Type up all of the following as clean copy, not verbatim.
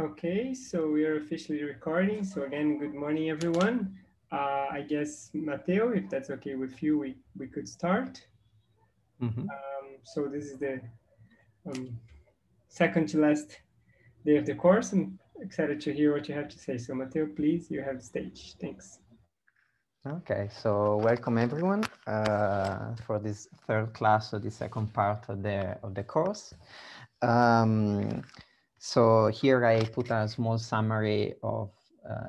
Okay, so we are officially recording. So again, good morning, everyone. I guess, Matteo, if that's okay with you, we could start. Mhm. So this is the um, second to last day of the course. I'm excited to hear what you have to say. So Matteo, please, you have the stage. Thanks. Okay, so welcome everyone for this third class of the second part of the course. Um, so here I put a small summary of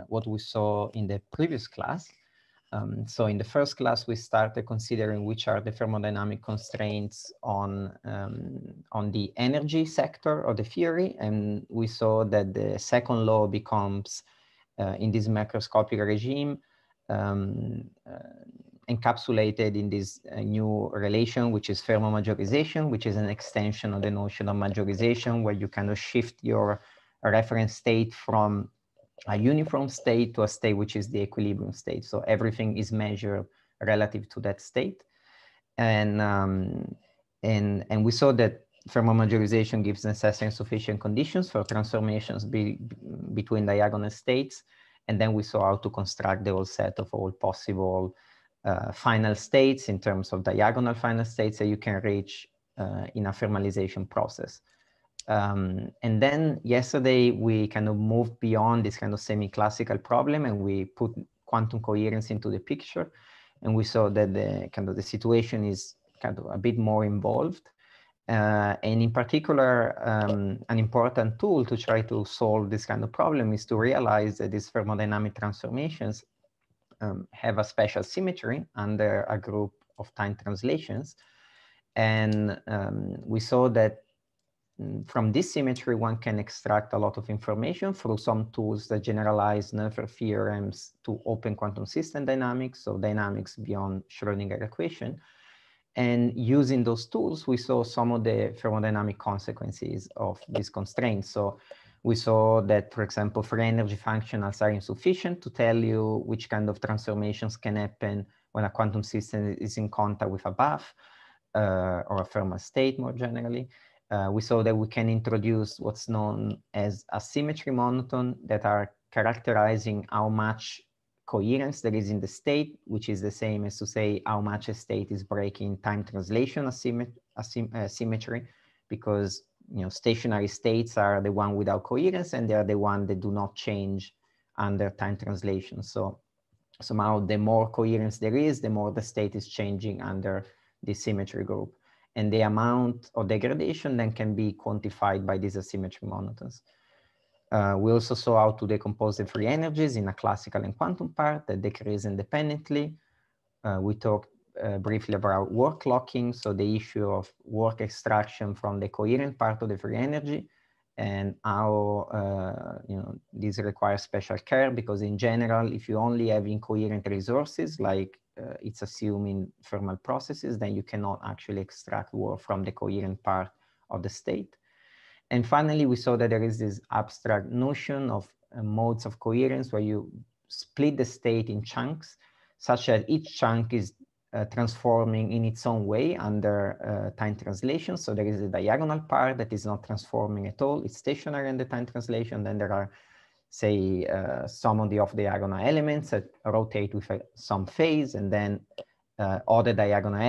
what we saw in the previous class. So in the first class, we started considering which are the thermodynamic constraints on the energy sector of the theory, and we saw that the second law becomes in this macroscopic regime um, encapsulated in this new relation, which is thermomajorization, which is an extension of the notion of majorization, where you kind of shift your reference state from a uniform state to a state which is the equilibrium state. So everything is measured relative to that state. And, and we saw that thermomajorization gives necessary and sufficient conditions for transformations between diagonal states. And then we saw how to construct the whole set of all possible final states in terms of diagonal final states that you can reach in a thermalization process. And then yesterday we kind of moved beyond this kind of semi-classical problem and we put quantum coherence into the picture. And we saw that the kind of the situation is kind of a bit more involved. And in particular, an important tool to try to solve this kind of problem is to realize that these thermodynamic transformations have a special symmetry under a group of time translations. And we saw that from this symmetry, one can extract a lot of information through some tools that generalize Noether theorems to open quantum system dynamics, so dynamics beyond Schrodinger equation. And using those tools, we saw some of the thermodynamic consequences of these constraints. So we saw that, for example, free energy functionals are insufficient to tell you which kind of transformations can happen when a quantum system is in contact with a bath or a thermal state more generally. We saw that we can introduce what's known as asymmetry monotone that are characterizing how much coherence there is in the state, which is the same as to say how much a state is breaking time translation asymmetry, because stationary states are the one without coherence and they are the one that do not change under time translation. So somehow the more coherence there is, the more the state is changing under the symmetry group. And the amount of degradation then can be quantified by these asymmetry monotones. We also saw how to decompose the free energies in a classical and quantum part that decrease independently. We talked briefly about work locking, so the issue of work extraction from the coherent part of the free energy, and how this requires special care, because in general, if you only have incoherent resources, like it's assuming thermal processes, then you cannot actually extract work from the coherent part of the state. And finally, we saw that there is this abstract notion of modes of coherence where you split the state in chunks, such that each chunk is transforming in its own way under time translation. So there is a diagonal part that is not transforming at all. It's stationary in the time translation. Then there are, say, some of the off-diagonal elements that rotate with some phase, and then other diagonal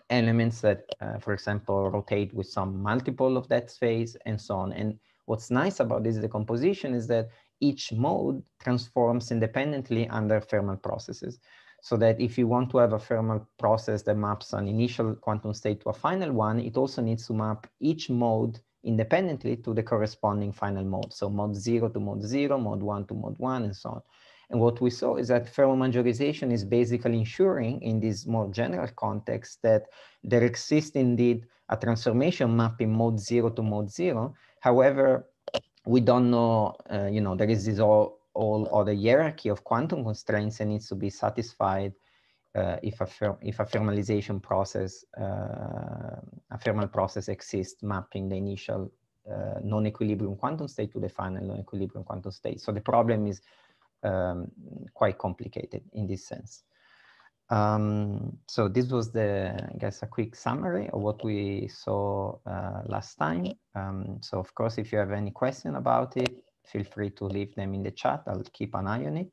elements that, for example, rotate with some multiple of that phase and so on. And what's nice about this decomposition is that each mode transforms independently under thermal processes. So that if you want to have a thermal process that maps an initial quantum state to a final one, it also needs to map each mode independently to the corresponding final mode. So mode 0 to mode 0, mode 1 to mode 1, and so on. And what we saw is that thermomajorization is basically ensuring, in this more general context, that there exists indeed a transformation mapping mode 0 to mode 0. However, we don't know, there is this all other hierarchy of quantum constraints that needs to be satisfied if a thermalization process, a thermal process exists mapping the initial non-equilibrium quantum state to the final non-equilibrium quantum state. So the problem is quite complicated in this sense. So this was I guess, a quick summary of what we saw last time. So of course, if you have any question about it, feel free to leave them in the chat. I'll keep an eye on it.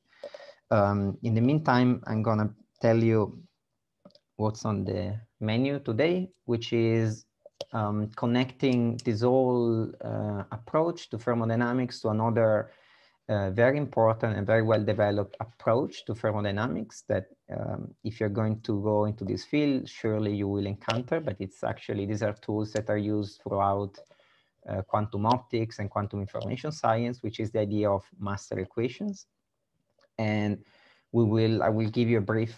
In the meantime, I'm gonna tell you what's on the menu today, which is connecting this whole approach to thermodynamics to another very important and very well-developed approach to thermodynamics that if you're going to go into this field, surely you will encounter, but it's actually, these are tools that are used throughout quantum optics and quantum information science, which is the idea of master equations. And I will give you a brief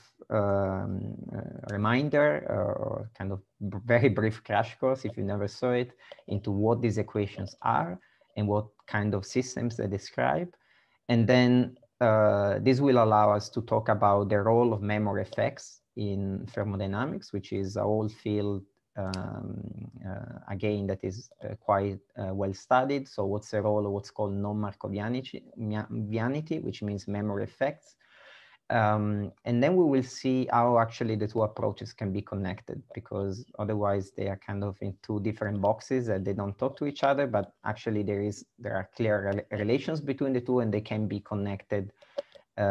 reminder or kind of very brief crash course, if you never saw it, into what these equations are and what kind of systems they describe. And then this will allow us to talk about the role of memory effects in thermodynamics, which is a whole field, again, that is quite well studied. So what's the role of what's called non-Markovianity, which means memory effects. And then we will see how actually the two approaches can be connected, because otherwise they are kind of in two different boxes and they don't talk to each other, but actually there are clear relations between the two and they can be connected. There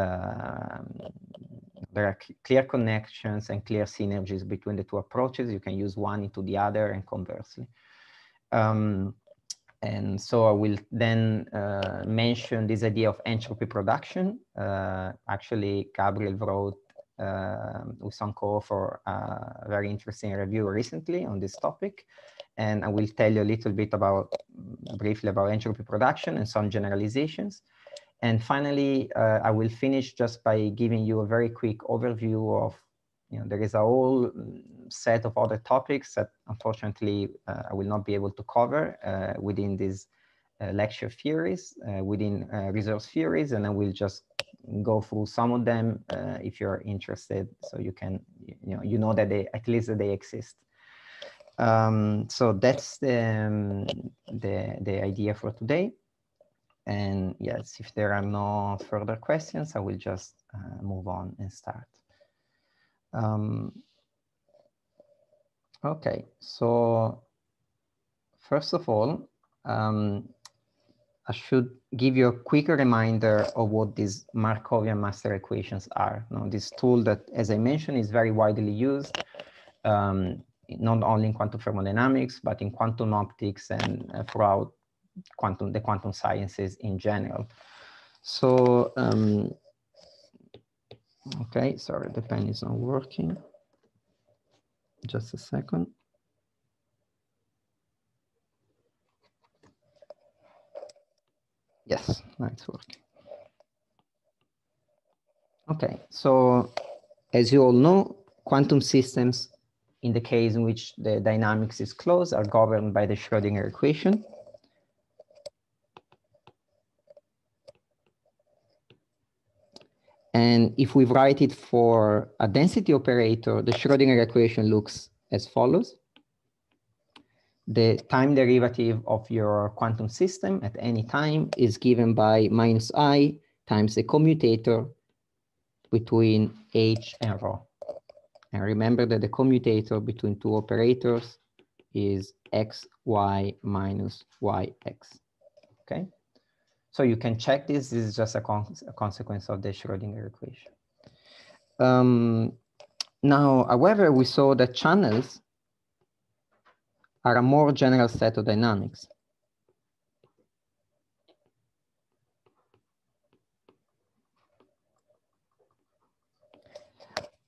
are clear connections and clear synergies between the two approaches. You can use one into the other and conversely. And so I will then mention this idea of entropy production. Actually, Gabriel wrote with some co-author a very interesting review recently on this topic. And I will tell you a little bit briefly about entropy production and some generalizations. And finally, I will finish just by giving you a very quick overview of, there is a whole set of other topics that unfortunately I will not be able to cover within these lecture theories, within resource theories, and I will just go through some of them if you're interested, so you can, you know that at least that they exist. So that's the idea for today. And yes, if there are no further questions, I will just move on and start. Okay, so first of all, I should give you a quick reminder of what these Markovian master equations are. Now, this tool that, as I mentioned, is very widely used, not only in quantum thermodynamics, but in quantum optics and throughout the quantum sciences in general. So, okay, sorry, the pen is not working. Just a second. Yes, now it's working. Okay, so as you all know, quantum systems, in the case in which the dynamics is closed, are governed by the Schrödinger equation. And if we write it for a density operator, the Schrödinger equation looks as follows. The time derivative of your quantum system at any time is given by minus I times the commutator between H and ρ. And remember that the commutator between two operators is x, y minus yx, okay? So you can check this. This is just a consequence of the Schrödinger equation. Now, however, we saw that channels are a more general set of dynamics.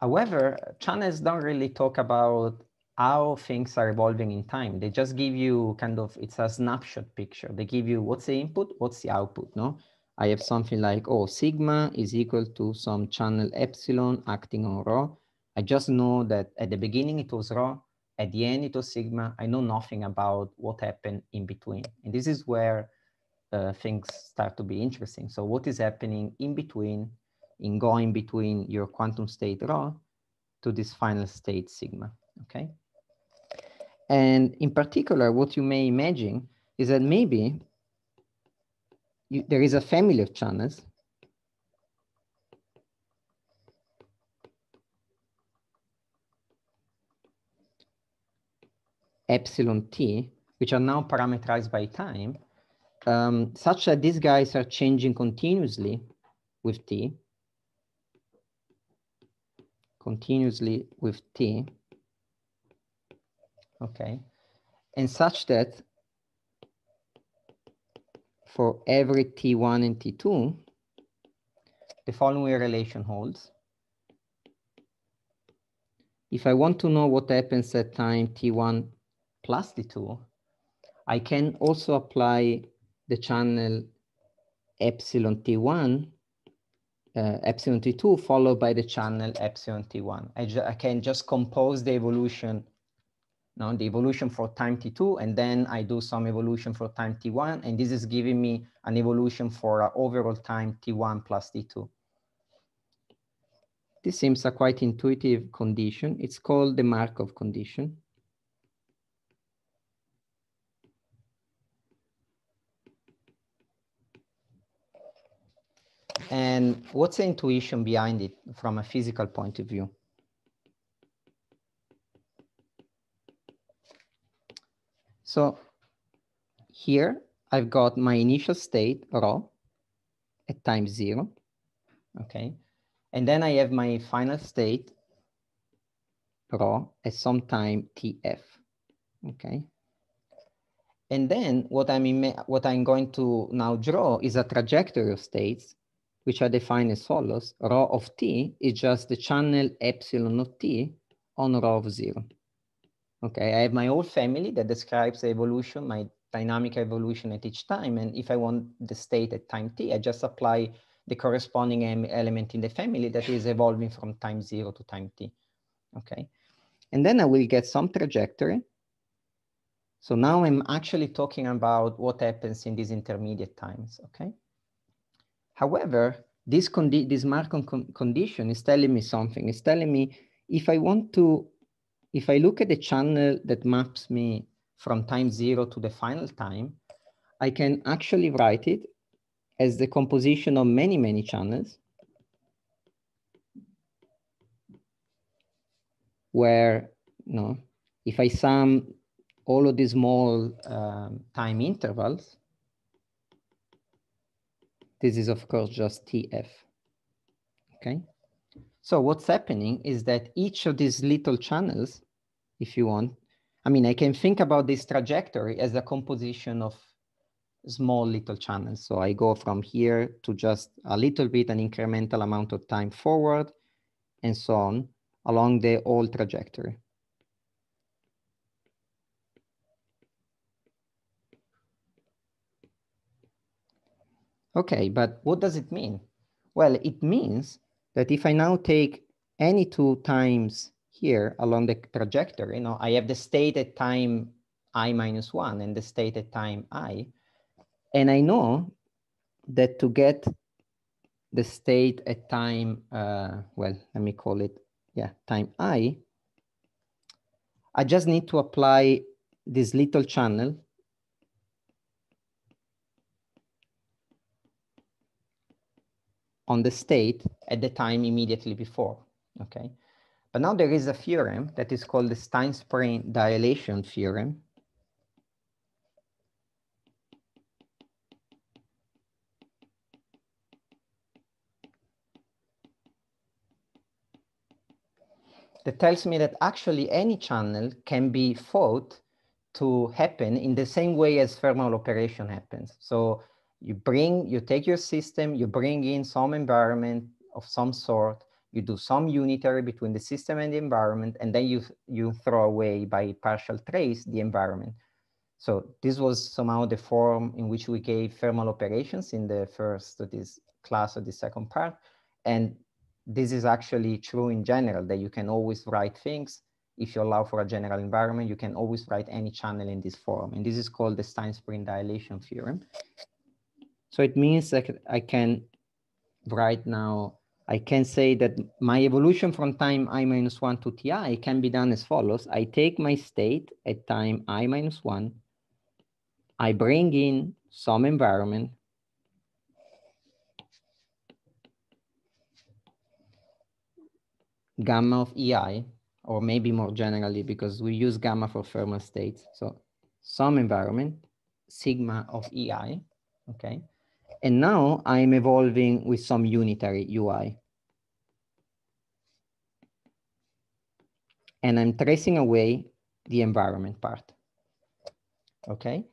However, channels don't really talk about how things are evolving in time. They just give you kind of, it's a snapshot picture. They give you what's the input, what's the output, no? I have something like, oh, sigma is equal to some channel epsilon acting on ρ. I just know that at the beginning it was ρ, at the end it was sigma. I know nothing about what happened in between. And this is where things start to be interesting. So what is happening in between, in going between your quantum state ρ to this final state sigma, okay? And in particular, what you may imagine is that maybe there is a family of channels epsilon t, which are now parameterized by time, such that these guys are changing continuously with t, okay, and such that for every t1 and t2, the following relation holds. If I want to know what happens at time t1 plus t2, I can also apply the channel epsilon t1, epsilon t2, followed by the channel epsilon t1. I can just compose the evolution, the evolution for time t2, and then I do some evolution for time t1, and this is giving me an evolution for overall time t1 plus t2. This seems a quite intuitive condition. It's called the Markov condition. And what's the intuition behind it from a physical point of view? So here I've got my initial state rho at time 0, okay? And then I have my final state rho at some time tf, okay? And then what I'm going to now draw is a trajectory of states, which are defined as follows. Rho of t is just the channel epsilon of t on rho of 0. Okay, I have my whole family that describes the evolution, my dynamic evolution at each time. And if I want the state at time t, I just apply the corresponding element in the family that is evolving from time 0 to time t. Okay, and then I will get some trajectory. So now I'm actually talking about what happens in these intermediate times, okay? However, this Markov condition is telling me something. It's telling me if I look at the channel that maps me from time 0 to the final time, I can actually write it as the composition of many, many channels where, if I sum all of these small time intervals, this is of course just TF, okay? So what's happening is that each of these little channels, if you want, I can think about this trajectory as a composition of small little channels. So I go from here to just a little bit, an incremental amount of time forward, and so on, along the whole trajectory. Okay, but what does it mean? Well, it means that if I now take any two times here along the trajectory, I have the state at time I minus 1 and the state at time I, and I know that to get the state at time, well, let me call it, time I just need to apply this little channel on the state at the time immediately before, okay? But now there is a theorem that is called the Stein-Spreen dilation theorem. That tells me that actually any channel can be thought to happen in the same way as thermal operation happens. So you take your system, you bring in some environment of some sort, you do some unitary between the system and the environment, and then you throw away by partial trace the environment. So this was somehow the form in which we gave thermal operations in the first of this class of the second part. And this is actually true in general, that you can always write things. If you allow for a general environment, you can always write any channel in this form. And this is called the Stein-Spreen dilation theorem. So it means that I can write now, I can say that my evolution from time I minus 1 to Ti can be done as follows. I take my state at time I minus 1. I bring in some environment. Gamma of EI, or maybe more generally, because we use gamma for thermal states. So some environment, sigma of EI, okay? And now I'm evolving with some unitary UI. And I'm tracing away the environment part, okay?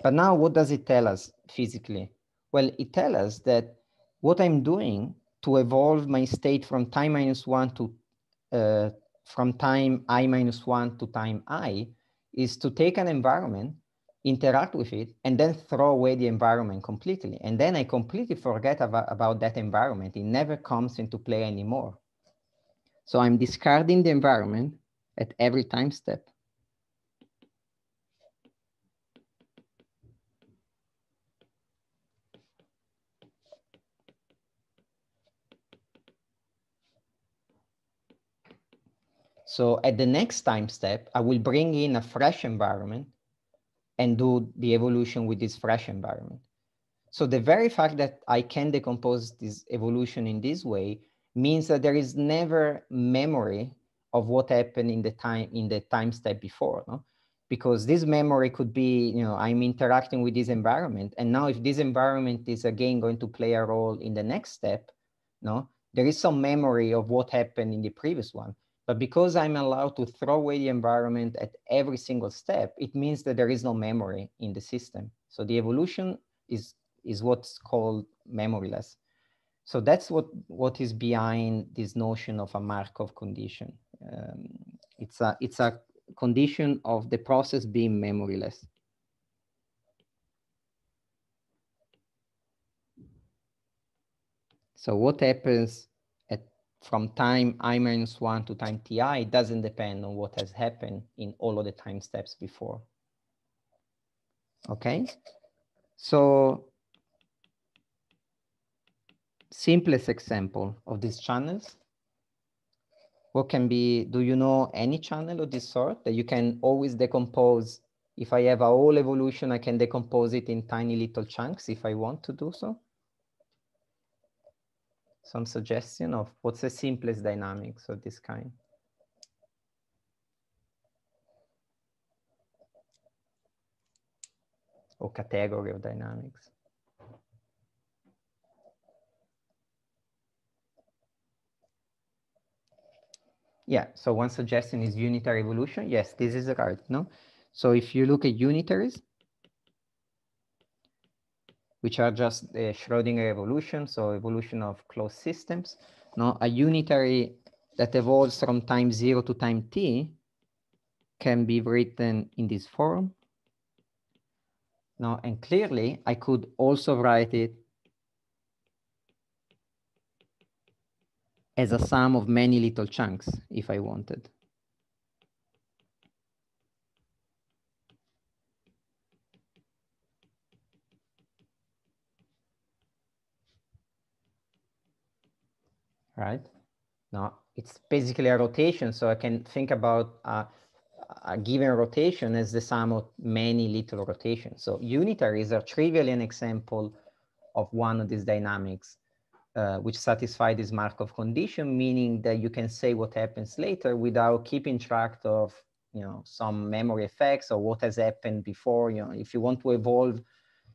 But now what does it tell us physically? Well, it tells us that what I'm doing to evolve my state from time -1 to from time I-1 to time I is to take an environment, interact with it, and then throw away the environment completely. And then I completely forget about that environment. It never comes into play anymore. So I'm discarding the environment at every time step. So at the next time step, I will bring in a fresh environment and do the evolution with this fresh environment. So the very fact that I can decompose this evolution in this way means that there is never memory of what happened in the time step before, no? Because this memory could be, I'm interacting with this environment, and now if this environment is again going to play a role in the next step, no, there is some memory of what happened in the previous one. But because I'm allowed to throw away the environment at every single step, it means that there is no memory in the system. So the evolution is what's called memoryless. So that's what is behind this notion of a Markov condition. It's a condition of the process being memoryless. So what happens from time I-1 to time ti doesn't depend on what has happened in all of the time steps before. Okay, so simplest example of these channels, what can be, do you know any channel of this sort that you can always decompose? If I have a whole evolution, I can decompose it in tiny little chunks if I want to do so. Some suggestion of what's the simplest dynamics of this kind? Or category of dynamics? Yeah, so one suggestion is unitary evolution. Yes, this is right, no? So if you look at unitaries, which are just the Schrödinger evolution, so evolution of closed systems, no? A unitary that evolves from time 0 to time t can be written in this form. No, and clearly I could also write it as a sum of many little chunks if I wanted. Right? No, it's basically a rotation, so I can think about a given rotation as the sum of many little rotations. So unitaries are trivially an example of one of these dynamics which satisfy this Markov condition, meaning that you can say what happens later without keeping track of some memory effects or what has happened before. If you want to evolve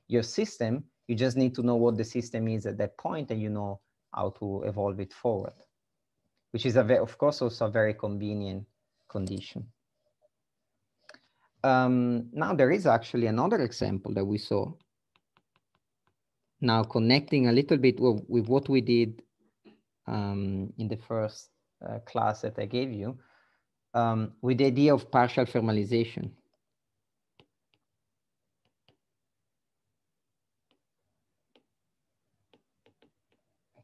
your system, you just need to know what the system is at that point, and you know how to evolve it forward, which is of course also a very convenient condition. Now there is actually another example that we saw. Now connecting a little bit with what we did in the first class that I gave you, with the idea of partial thermalization.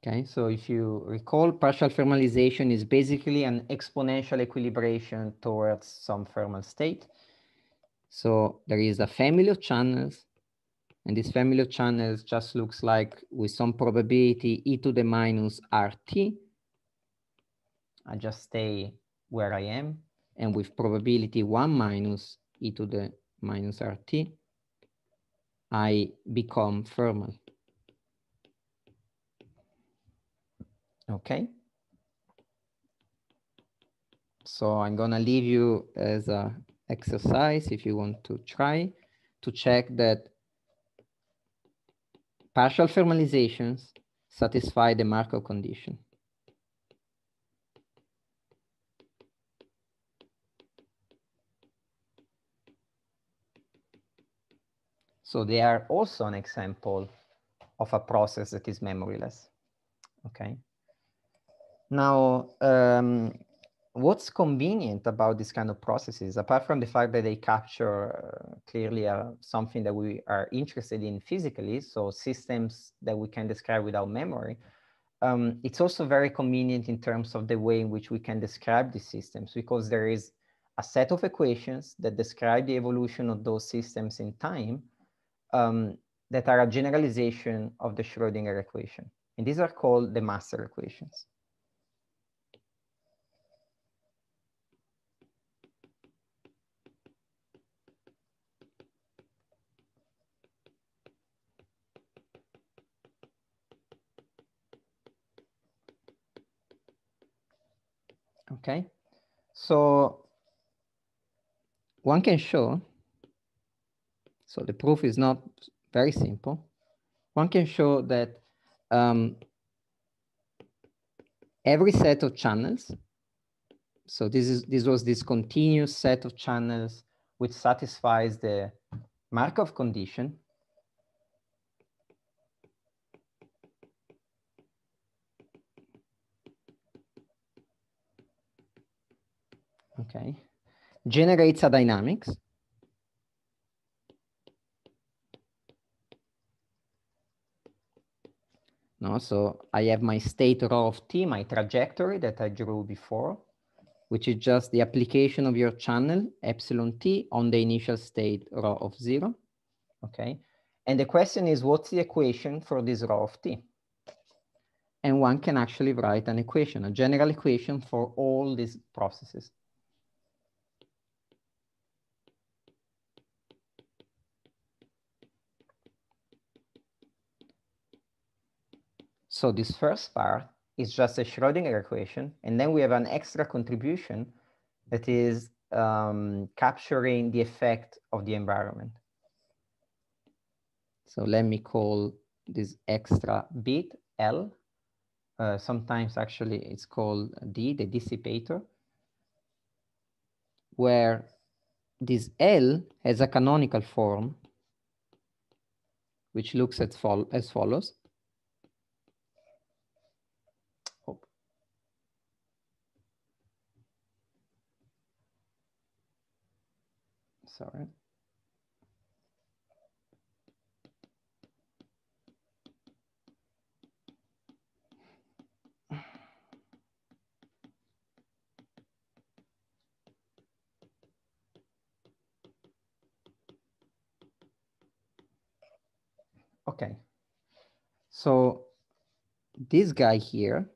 Okay, so if you recall, partial thermalization is basically an exponential equilibration towards some thermal state. So there is a family of channels, and this family of channels just looks like, with some probability, e to the minus RT. I just stay where I am, and with probability 1 minus e to the minus RT, I become thermal. Okay. So I'm gonna leave you as an exercise if you want to try to check that partial formalizations satisfy the Markov condition. So they are also an example of a process that is memoryless, okay? Now, what's convenient about this kind of processes, apart from the fact that they capture clearly something that we are interested in physically, so systems that we can describe without memory, it's also very convenient in terms of the way in which we can describe these systems, because there is a set of equations that describe the evolution of those systems in time that are a generalization of the Schrödinger equation. And these are called the master equations. Okay, so one can show, so the proof is not very simple. One can show that every set of channels, so this was this continuous set of channels which satisfies the Markov condition. Okay, generates a dynamics. No, so I have my state rho of t, my trajectory that I drew before, which is just the application of your channel epsilon t on the initial state rho of 0. Okay, and the question is, what's the equation for this rho of t? And one can actually write an equation, a general equation for all these processes. So this first part is just a Schrödinger equation, and then we have an extra contribution that is capturing the effect of the environment. So let me call this extra bit L. Sometimes actually it's called D, the dissipator, where this L has a canonical form, which looks as follows. Oh. Sorry. Okay, so this guy here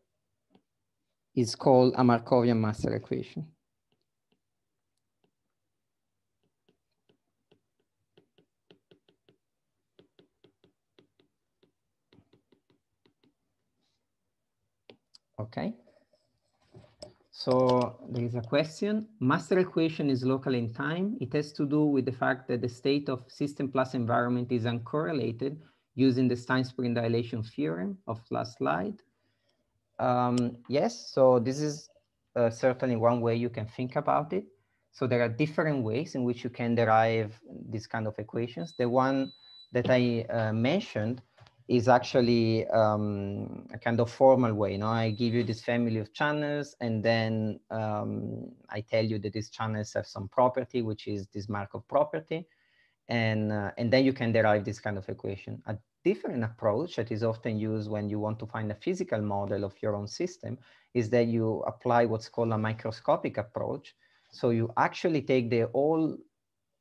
is called a Markovian master equation. Okay, so there is a question. Master equation is local in time. It has to do with the fact that the state of system plus environment is uncorrelated using the Stein-Spreen dilation theorem of last slide. Yes, so this is certainly one way you can think about it. So there are different ways in which you can derive this kind of equations. The one that I mentioned is actually a kind of formal way. No, I give you this family of channels, and then I tell you that these channels have some property, which is this Markov property, and then you can derive this kind of equation. A different approach that is often used when you want to find a physical model of your own system is that you apply what's called a microscopic approach. So you actually take the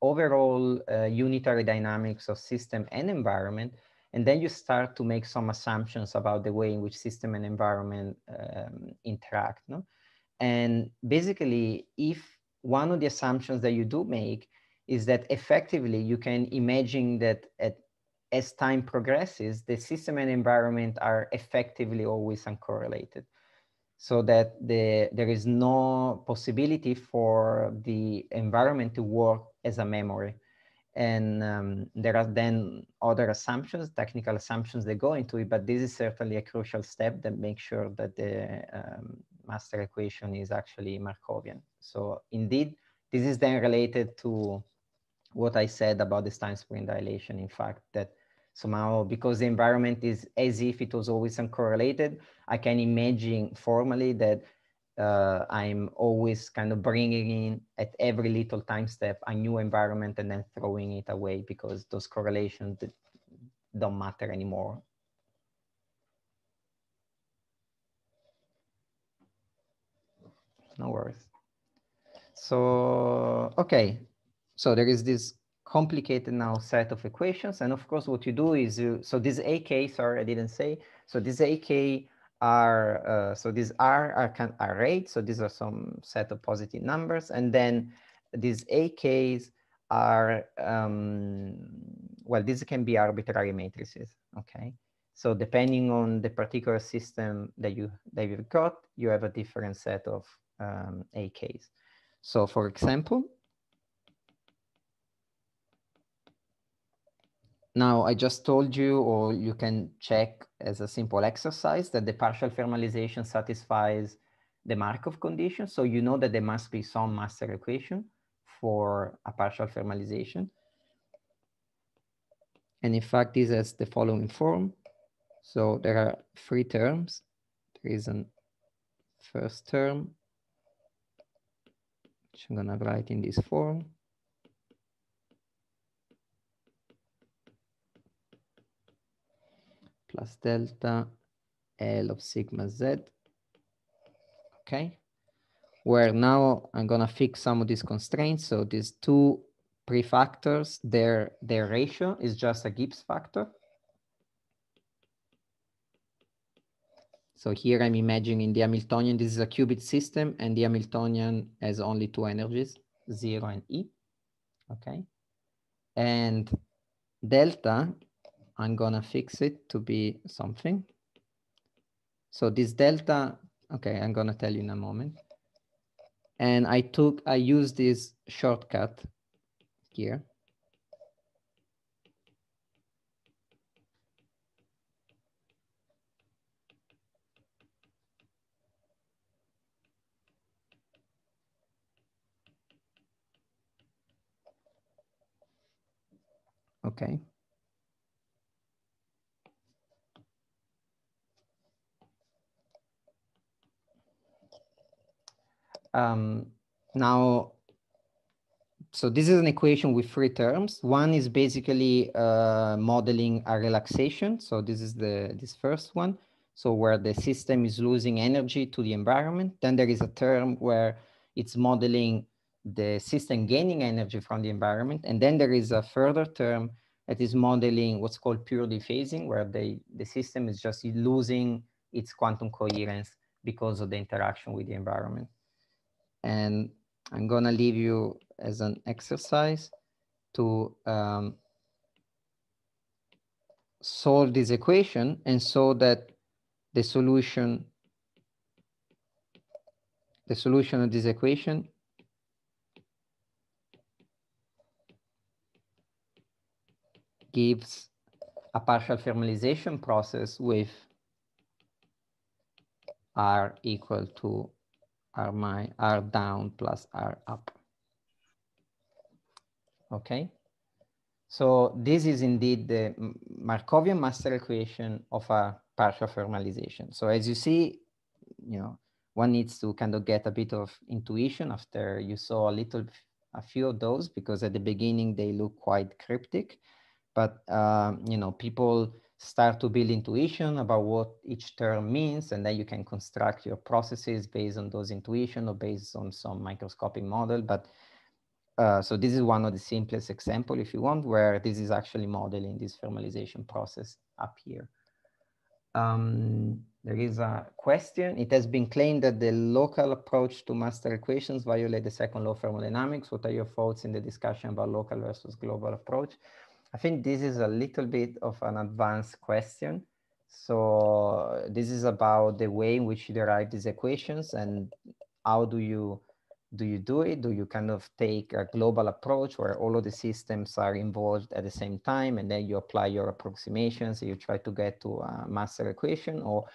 overall unitary dynamics of system and environment, and then you start to make some assumptions about the way in which system and environment interact. No? And basically, if one of the assumptions that you do make is that effectively you can imagine that as time progresses, the system and environment are effectively always uncorrelated. so that there is no possibility for the environment to work as a memory. And there are then other assumptions, technical assumptions that go into it, but this is certainly a crucial step that makes sure that the master equation is actually Markovian. So indeed, this is then related to what I said about the Stein spring dilation, in fact, that somehow, because the environment is as if it was always uncorrelated, I can imagine formally that I'm always kind of bringing in at every little time step a new environment and then throwing it away because those correlations don't matter anymore. No worries. So, okay. So there is this complicated now set of equations. And of course, what you do is so this AK, sorry, I didn't say. So this AK are, so these are rates. So these are some set of positive numbers. And then these AKs are, well, these can be arbitrary matrices, okay? So depending on the particular system that you've got, you have a different set of AKs. So for example, now I just told you, or you can check as a simple exercise, that the partial thermalization satisfies the Markov condition. So you know that there must be some master equation for a partial thermalization. And in fact, this has the following form. So there are three terms. There is a first term, which I'm gonna write in this form. Plus delta L of sigma Z, okay? Where now I'm gonna fix some of these constraints. So these two prefactors, their ratio is just a Gibbs factor. So here I'm imagining the Hamiltonian, this is a qubit system, and the Hamiltonian has only two energies, 0 and E, okay? And delta, I'm gonna fix it to be something. So this delta, okay, I'm gonna tell you in a moment. And I used this shortcut here. Okay. Now, so this is an equation with three terms. One is basically modeling a relaxation. So this is this first one. So where the system is losing energy to the environment. Then there is a term where it's modeling the system gaining energy from the environment. And then there is a further term that is modeling what's called pure dephasing, where the system is just losing its quantum coherence because of the interaction with the environment. And I'm gonna leave you as an exercise to solve this equation, and so that the solution of this equation gives a partial thermalization process with R equal to R down plus R up. Okay, so this is indeed the Markovian master equation of a partial thermalization. So as you see, one needs to kind of get a bit of intuition after you saw a few of those, because at the beginning they look quite cryptic, but people start to build intuition about what each term means, and then you can construct your processes based on those intuition or based on some microscopic model. But so this is one of the simplest example, if you want, where this is actually modeling this thermalization process up here. There is a question. It has been claimed that the local approach to master equations violate the second law of thermodynamics. What are your thoughts in the discussion about local versus global approach? I think this is a little bit of an advanced question. So this is about the way in which you derive these equations and how do you do it? Do you kind of take a global approach where all of the systems are involved at the same time and then you apply your approximations, you try to get to a master equation? Or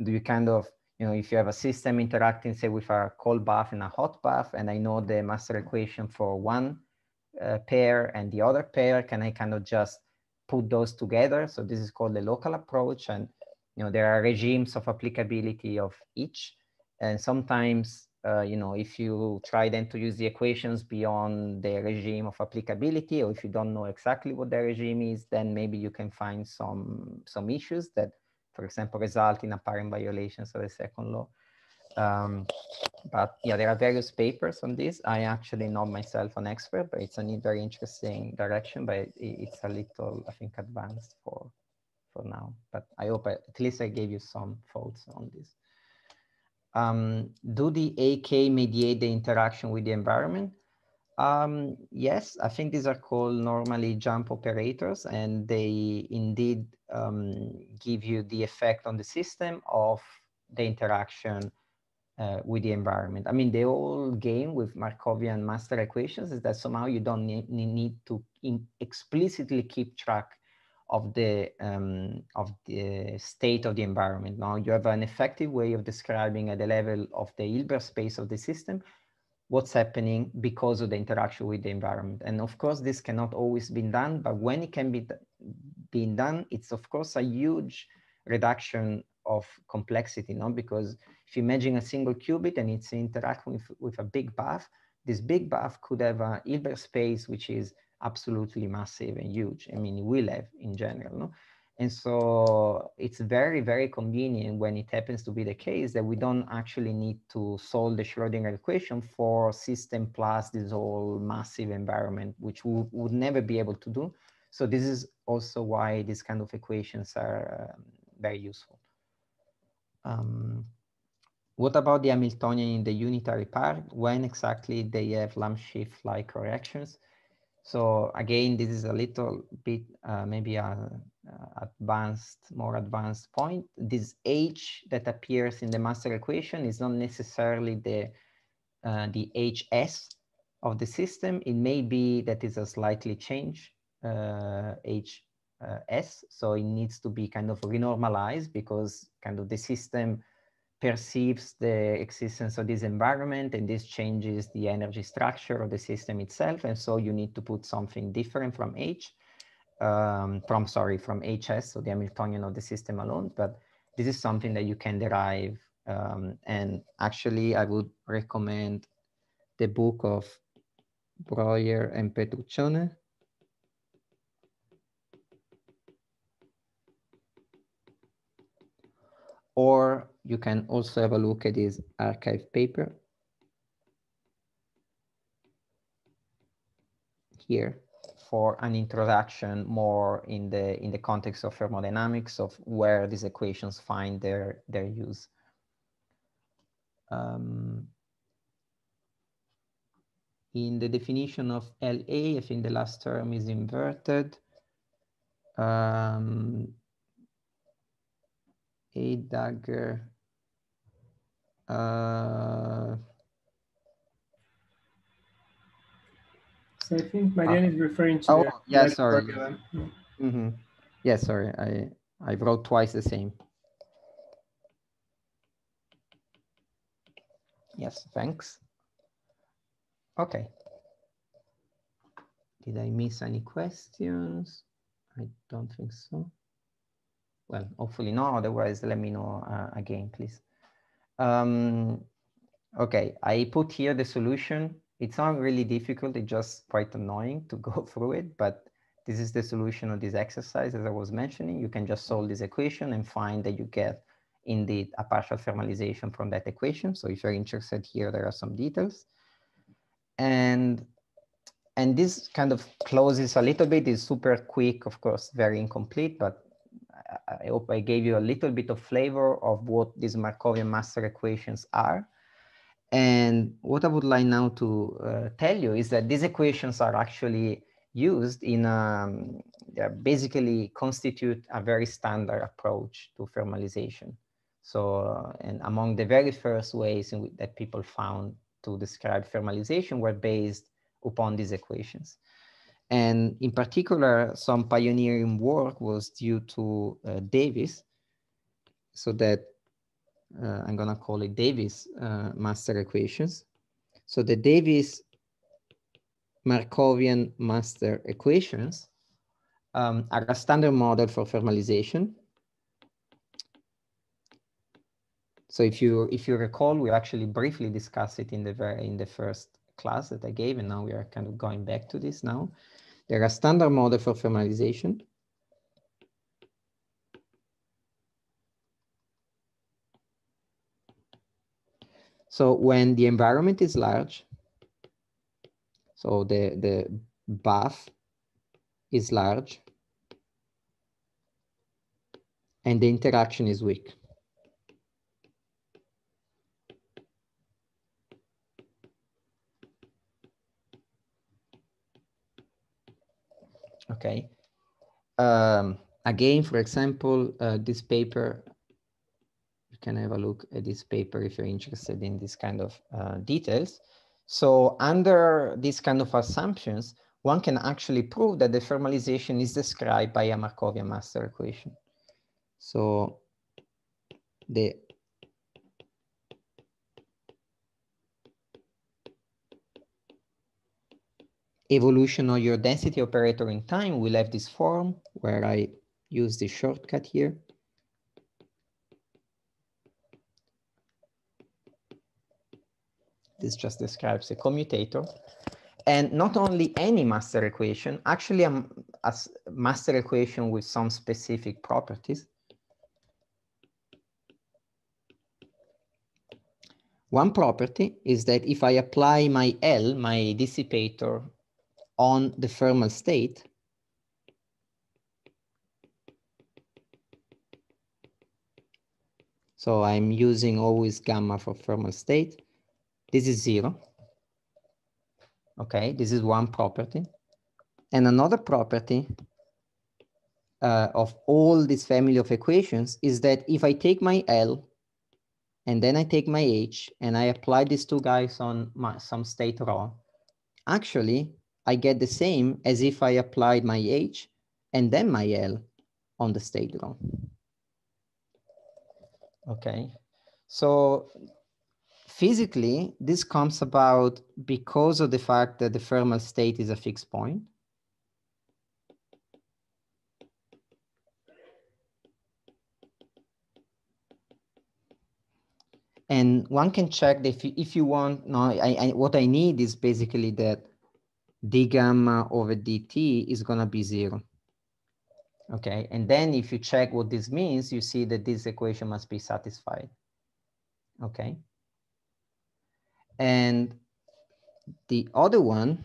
do you kind of, you know, if you have a system interacting, say, with a cold bath and a hot bath, and I know the master equation for one pair and the other pair, can I kind of just put those together? So this is called the local approach. And, you know, there are regimes of applicability of each. And sometimes, you know, if you try then to use the equations beyond the regime of applicability, or if you don't know exactly what the regime is, then maybe you can find some issues that, for example, result in apparent violations of the second law. But yeah, there are various papers on this. I actually not myself an expert, but it's a very interesting direction, but it's a little, I think, advanced for now. But I hope at least I gave you some thoughts on this. Do the AK mediate the interaction with the environment? Yes, I think these are called normally jump operators, and they indeed give you the effect on the system of the interaction with the environment. I mean, the whole game with Markovian master equations is that somehow you don't need to explicitly keep track of the state of the environment. Now you have an effective way of describing at the level of the Hilbert space of the system what's happening because of the interaction with the environment. And of course, this cannot always be done, but when it can be being done, it's of course a huge reduction of complexity, no? Because if you imagine a single qubit and it's interacting with a big bath, this big bath could have a Hilbert space which is absolutely massive and huge. I mean, it will have in general, no? And so it's very, very convenient when it happens to be the case that we don't actually need to solve the Schrödinger equation for system plus this whole massive environment, which we would never be able to do. So this is also why these kind of equations are very useful. What about the Hamiltonian in the unitary part? When exactly they have Lambshift-like corrections? So again, this is a little bit maybe a more advanced point. This H that appears in the master equation is not necessarily the HS of the system. It may be that it's a slightly changed HS, so it needs to be kind of renormalized because kind of the system perceives the existence of this environment, and this changes the energy structure of the system itself. And so you need to put something different from from HS, so the Hamiltonian of the system alone. But this is something that you can derive. And actually, I would recommend the book of Breuer and Petruccione. Or you can also have a look at this archive paper here for an introduction more in the context of thermodynamics of where these equations find their use. In the definition of LA, I think the last term is inverted. A dagger. So I think Marianne is referring to the yeah, sorry. formula. Yeah, sorry, I wrote twice the same. Yes, thanks. Okay. Did I miss any questions? I don't think so. Well, hopefully not, otherwise let me know again, please. Okay, I put here the solution. It's not really difficult, it's just quite annoying to go through it, but this is the solution of this exercise, as I was mentioning. You can just solve this equation and find that you get indeed a partial thermalization from that equation. So if you're interested here, there are some details. And this kind of closes a little bit, is super quick, of course, very incomplete, but I hope I gave you a little bit of flavor of what these Markovian master equations are. And what I would like now to tell you is that these equations are actually used in they basically constitute a very standard approach to thermalization. So, and among the very first ways in which that people found to describe thermalization were based upon these equations. And in particular, some pioneering work was due to Davis. So that I'm gonna call it Davis master equations. So the Davis Markovian master equations are a standard model for thermalization. So if you recall, we actually briefly discussed it in the first class that I gave, and now we are kind of going back to this now. They're a standard model for thermalization. So when the environment is large, so the bath is large, and the interaction is weak. Okay. Again, for example, this paper, you can have a look at this paper if you're interested in this kind of details. So under these kind of assumptions, one can actually prove that the thermalization is described by a Markovian master equation. So the evolution of your density operator in time will have this form where I use the shortcut here. This just describes a commutator. And not only any master equation, actually a master equation with some specific properties. One property is that if I apply my L, my dissipator, on the thermal state, so I'm using always gamma for thermal state, this is 0. Okay, this is one property. And another property of all this family of equations is that if I take my L and then I take my H and I apply these two guys on some state rho, actually I get the same as if I applied my H and then my L on the state rho. Okay, so physically, this comes about because of the fact that the thermal state is a fixed point. And one can check that if you want, no, what I need is basically that d gamma over dt is gonna be 0. Okay, and then if you check what this means, you see that this equation must be satisfied. Okay. And the other one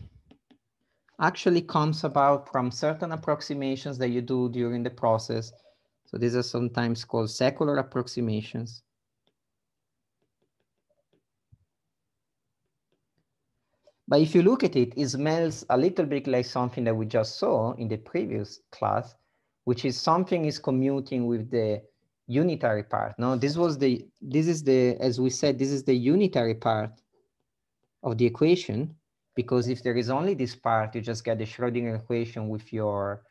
actually comes about from certain approximations that you do during the process. So these are sometimes called secular approximations. But if you look at it, it smells a little bit like something that we just saw in the previous class, which is something is commuting with the unitary part. No, this is the, as we said, this is the unitary part of the equation, because if there is only this part, you just get the Schrodinger equation with your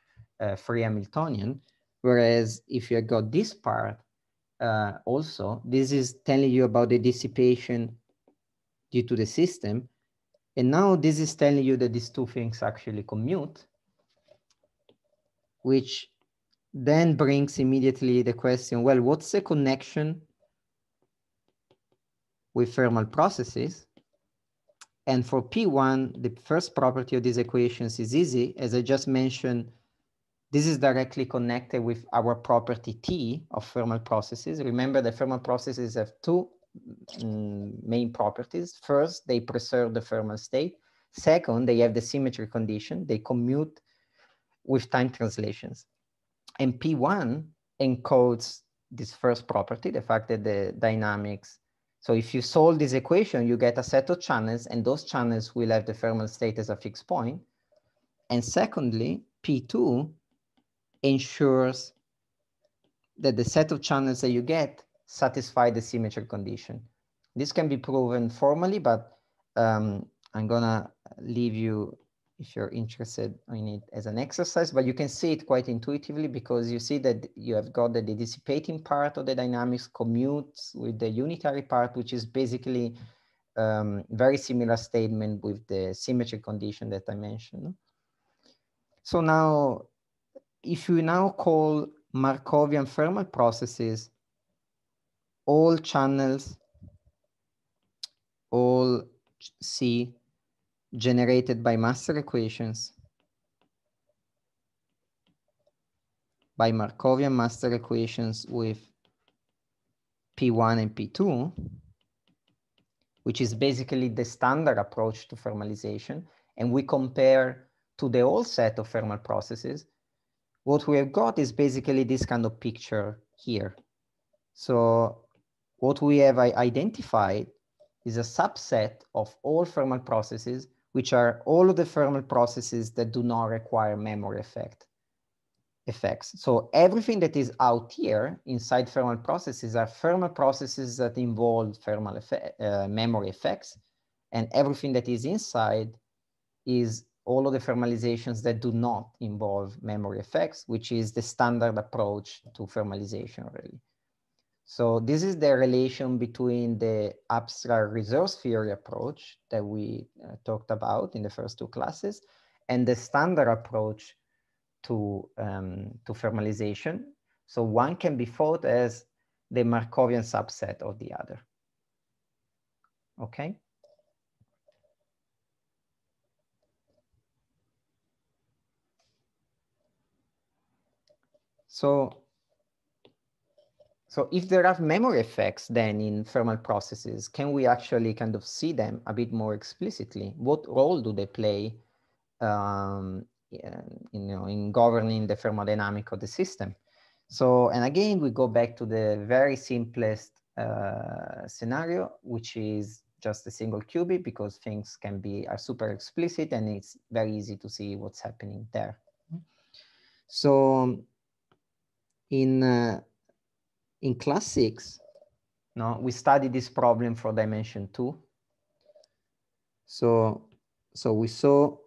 free Hamiltonian. Whereas if you got this part also, this is telling you about the dissipation due to the system. And now this is telling you that these two things actually commute, which then brings immediately the question, well, what's the connection with thermal processes? And for P1, the first property of these equations is easy. As I just mentioned, this is directly connected with our property T of thermal processes. Remember that thermal processes have two main properties. First, they preserve the thermal state. Second, they have the symmetry condition. They commute with time translations. And P1 encodes this first property, the fact that the dynamics. So if you solve this equation, you get a set of channels, and those channels will have the thermal state as a fixed point. And secondly, P2 ensures that the set of channels that you get satisfy the symmetry condition. This can be proven formally, but I'm gonna leave you, if you're interested in it, as an exercise, but you can see it quite intuitively because you see that you have got that the dissipating part of the dynamics commutes with the unitary part, which is basically very similar statement with the symmetry condition that I mentioned. So now, if you now call Markovian thermal processes all channels, all C generated by master equations, by Markovian master equations with P1 and P2, which is basically the standard approach to thermalization, and we compare to the whole set of thermal processes, what we have got is basically this kind of picture here. So what we have identified is a subset of all thermal processes, which are all of the thermal processes that do not require memory effects. So everything that is out here inside thermal processes are thermal processes that involve thermal memory effects, and everything that is inside is all of the thermalizations that do not involve memory effects, which is the standard approach to thermalization, really. So this is the relation between the abstract resource theory approach that we talked about in the first two classes and the standard approach to thermalization. So one can be thought as the Markovian subset of the other. Okay. So if there are memory effects then in thermal processes, can we actually kind of see them a bit more explicitly? What role do they play in governing the thermodynamic of the system? So, and again, we go back to the very simplest scenario, which is just a single qubit, because things are super explicit and it's very easy to see what's happening there. So in class 6, we studied this problem for dimension 2. So we saw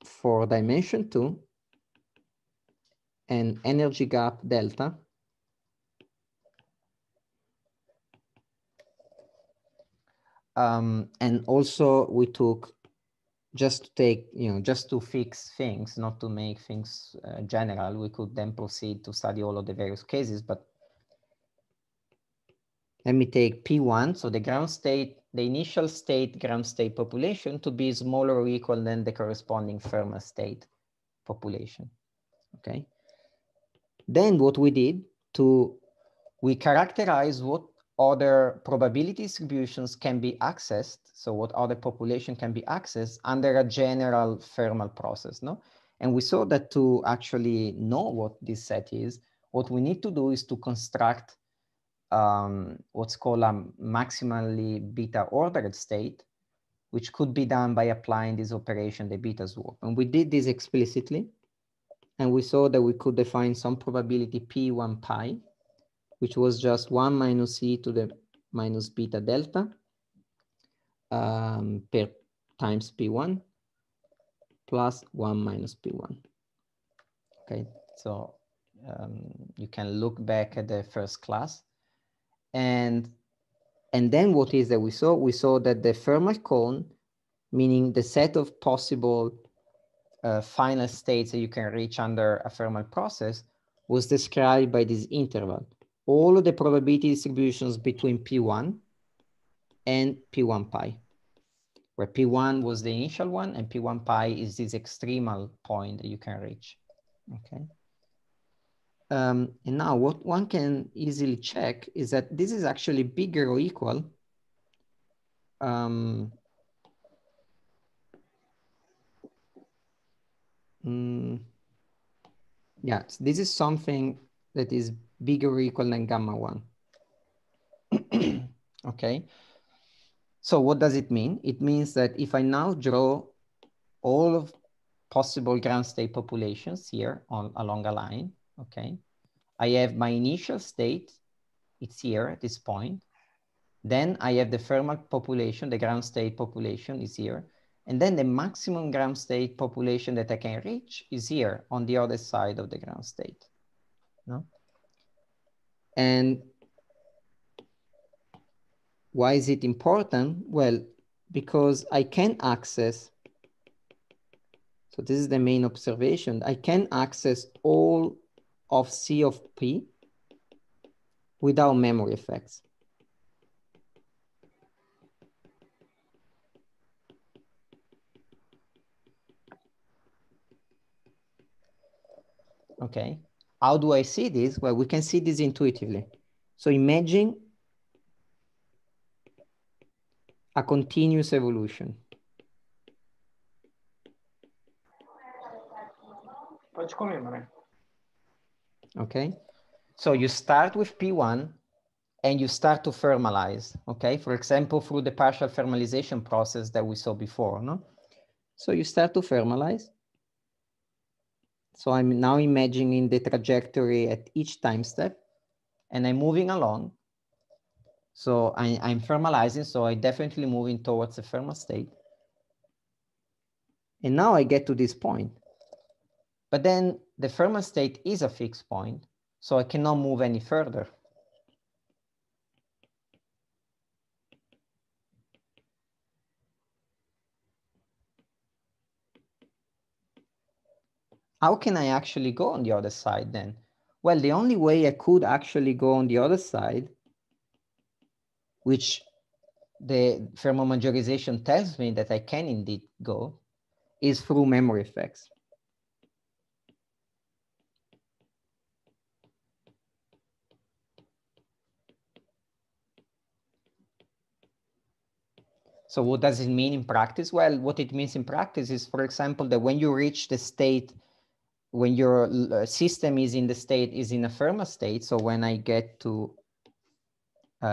for dimension 2 an energy gap delta and also we took, just to take, just to fix things, not to make things general, we could then proceed to study all of the various cases, but let me take P1, so the ground state, the initial state ground state population to be smaller or equal than the corresponding thermal state population, okay? Then what we did, we characterize what other probability distributions can be accessed, so what other population can be accessed under a general thermal process, no? And we saw that to actually know what this set is, what we need to do is to construct what's called a maximally beta ordered state, which could be done by applying this operation, the beta swap. And we did this explicitly, and we saw that we could define some probability P1 pi, which was just 1 minus e to the minus beta delta per times P1 plus 1 minus P1. Okay, so you can look back at the first class. And then what is that we saw? We saw that the thermal cone, meaning the set of possible final states that you can reach under a thermal process, was described by this interval. All of the probability distributions between P1 and P1 pi, where P1 was the initial one and P1 pi is this extremal point that you can reach, okay? And now what one can easily check is that this is actually bigger or equal yeah, this is something that is bigger or equal than gamma 1. Okay, so what does it mean? It means that if I now draw all of possible ground state populations here along a line, okay? I have my initial state, it's here at this point. Then I have the thermal population, the ground state population is here. And then the maximum ground state population that I can reach is here on the other side of the ground state. No? And why is it important? Well, because I can access, so this is the main observation, I can access all of C of P without memory effects. Okay, how do I see this? Well, we can see this intuitively. So imagine a continuous evolution. Pode comer, Mané. Okay, so you start with P1 and you start to thermalize, okay? For example, through the partial thermalization process that we saw before, no? So you start to thermalize. So I'm now imagining the trajectory at each time step and I'm moving along. So I'm thermalizing, so I definitely moving towards the thermal state. And now I get to this point. But then the thermal state is a fixed point, so I cannot move any further. How can I actually go on the other side then? Well, the only way I could actually go on the other side, which the thermomajorization tells me that I can indeed go, is through memory effects. So what does it mean in practice? Well, what it means in practice is, for example, that when you reach the state, when your system is in the state, is in a thermal state, so when I get to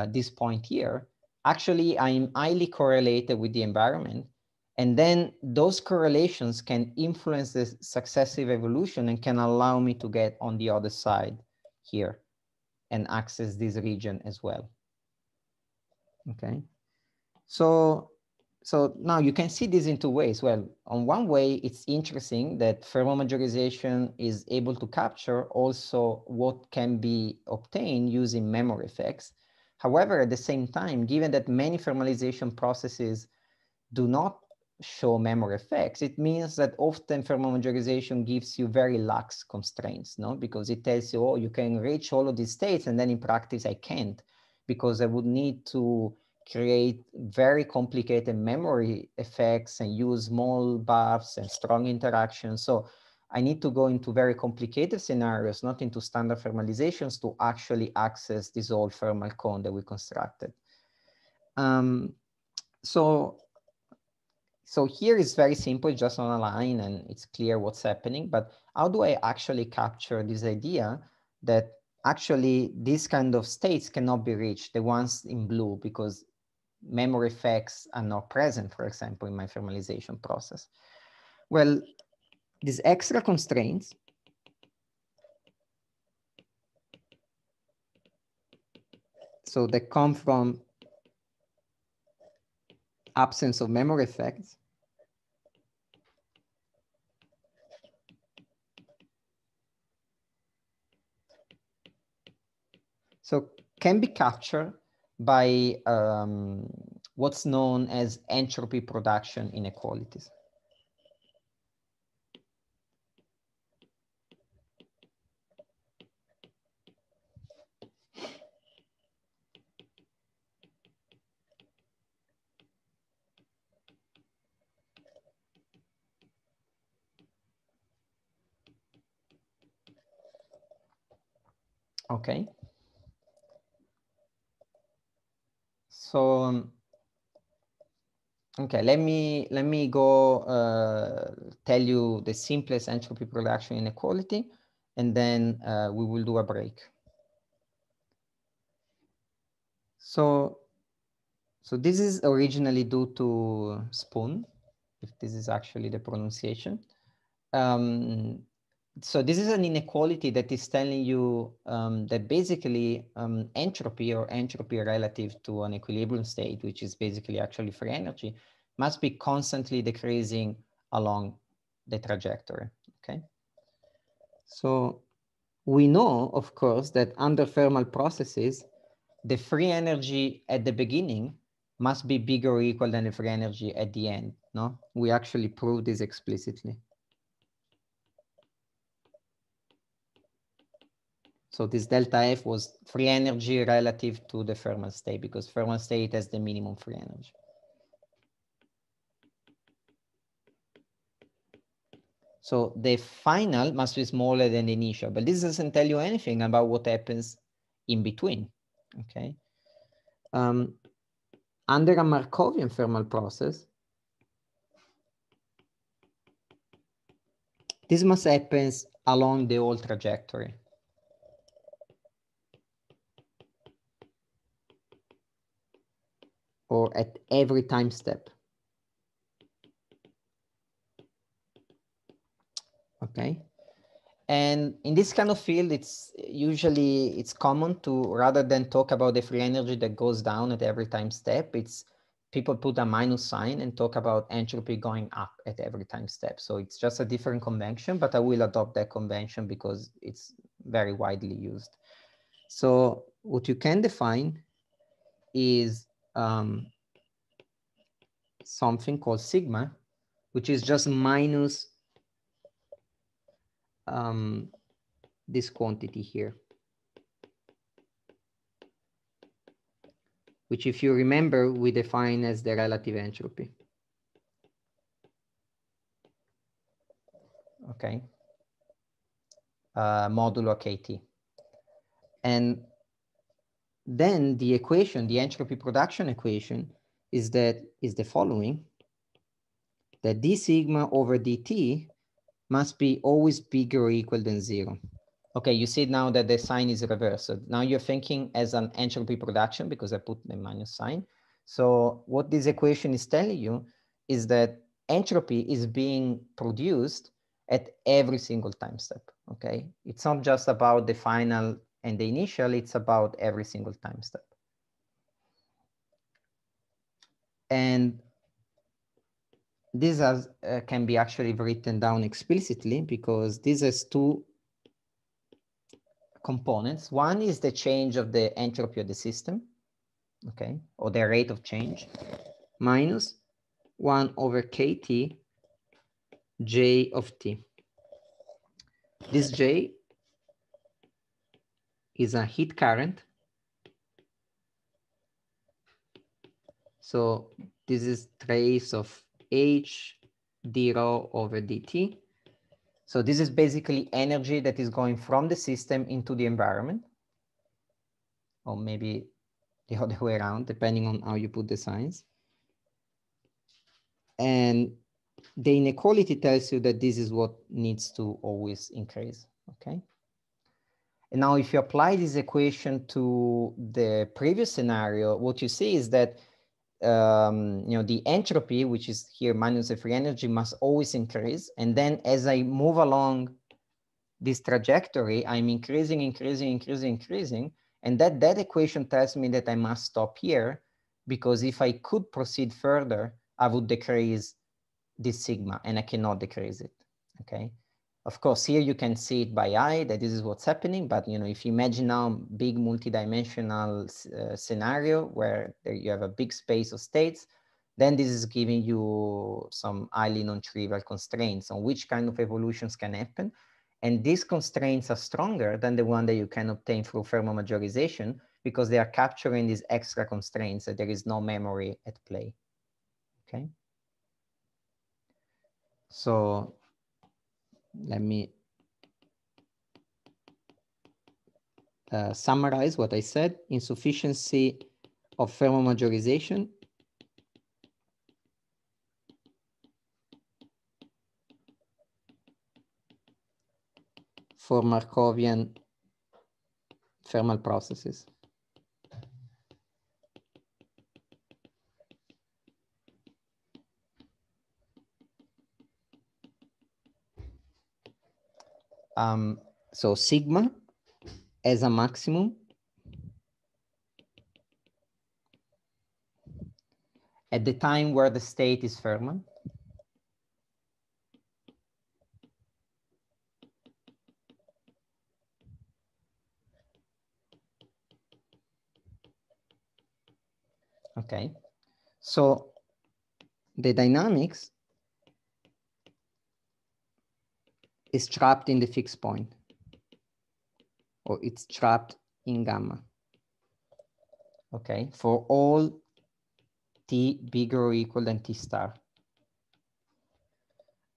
this point here, actually I'm highly correlated with the environment. And then those correlations can influence the successive evolution and can allow me to get on the other side here and access this region as well. Okay, so now you can see this in two ways. Well, on one way, it's interesting that thermomajorization is able to capture also what can be obtained using memory effects. However, at the same time, given that many thermalization processes do not show memory effects, it means that often thermomajorization gives you very lax constraints, no? Because it tells you, oh, you can reach all of these states, and then in practice I can't, because I would need to create very complicated memory effects and use small buffs and strong interactions. So I need to go into very complicated scenarios, not into standard thermalizations, to actually access this whole thermal cone that we constructed. So here is very simple, just on a line, and it's clear what's happening. But how do I actually capture this idea that actually these kind of states cannot be reached, the ones in blue, because memory effects are not present, for example, in my thermalization process? Well, these extra constraints so that come from absence of memory effects so can be captured by what's known as entropy production inequalities. Okay. So, okay, let me go tell you the simplest entropy production inequality, and then we will do a break. So this is originally due to Spoon, if this is actually the pronunciation. so this is an inequality that is telling you that basically entropy or entropy relative to an equilibrium state, which is basically actually free energy, must be constantly decreasing along the trajectory, okay? So we know, of course, that under thermal processes, the free energy at the beginning must be bigger or equal than the free energy at the end, no? We actually prove this explicitly. So this delta F was free energy relative to the thermal state, because thermal state has the minimum free energy. So the final must be smaller than the initial, but this doesn't tell you anything about what happens in between, okay? Under a Markovian thermal process, this must happen along the whole trajectory. Or at every time step. Okay. And in this kind of field, it's common to, rather than talk about the free energy that goes down at every time step, it's people put a minus sign and talk about entropy going up at every time step. So it's just a different convention, but I will adopt that convention because it's very widely used. So what you can define is something called sigma, which is just minus this quantity here, which, if you remember, we define as the relative entropy. Okay, modulo KT. And then the equation, the entropy production equation, is the following: that d sigma over dt must be always bigger or equal than 0. Okay, you see now that the sign is reversed. So now you're thinking as an entropy production because I put the minus sign. So what this equation is telling you is that entropy is being produced at every single time step, okay? It's not just about the final and the initial, it's about every single time step. And this can be actually written down explicitly because this has two components. One is the change of the entropy of the system, okay, or the rate of change, minus 1 over kT J of T. This J is a heat current. So this is trace of H d rho over dt. So this is basically energy that is going from the system into the environment, or maybe the other way around, depending on how you put the signs. And the inequality tells you that this is what needs to always increase, okay? And now if you apply this equation to the previous scenario, what you see is that the entropy, which is here minus the free energy, must always increase. And then as I move along this trajectory, I'm increasing. And that equation tells me that I must stop here, because if I could proceed further, I would decrease this sigma, and I cannot decrease it, okay? Of course, here you can see it by eye that this is what's happening, but if you imagine now big multidimensional scenario where you have a big space of states, then this is giving you some highly non-trivial constraints on which kind of evolutions can happen. And these constraints are stronger than the one that you can obtain through thermomajorization because they are capturing these extra constraints that there is no memory at play, okay? So let me summarize what I said. Insufficiency of thermomajorization for Markovian thermal processes. So sigma as a maximum at the time where the state is Fermat. Okay, so the dynamics is trapped in the fixed point, or it's trapped in gamma. Okay, for all t bigger or equal than t star.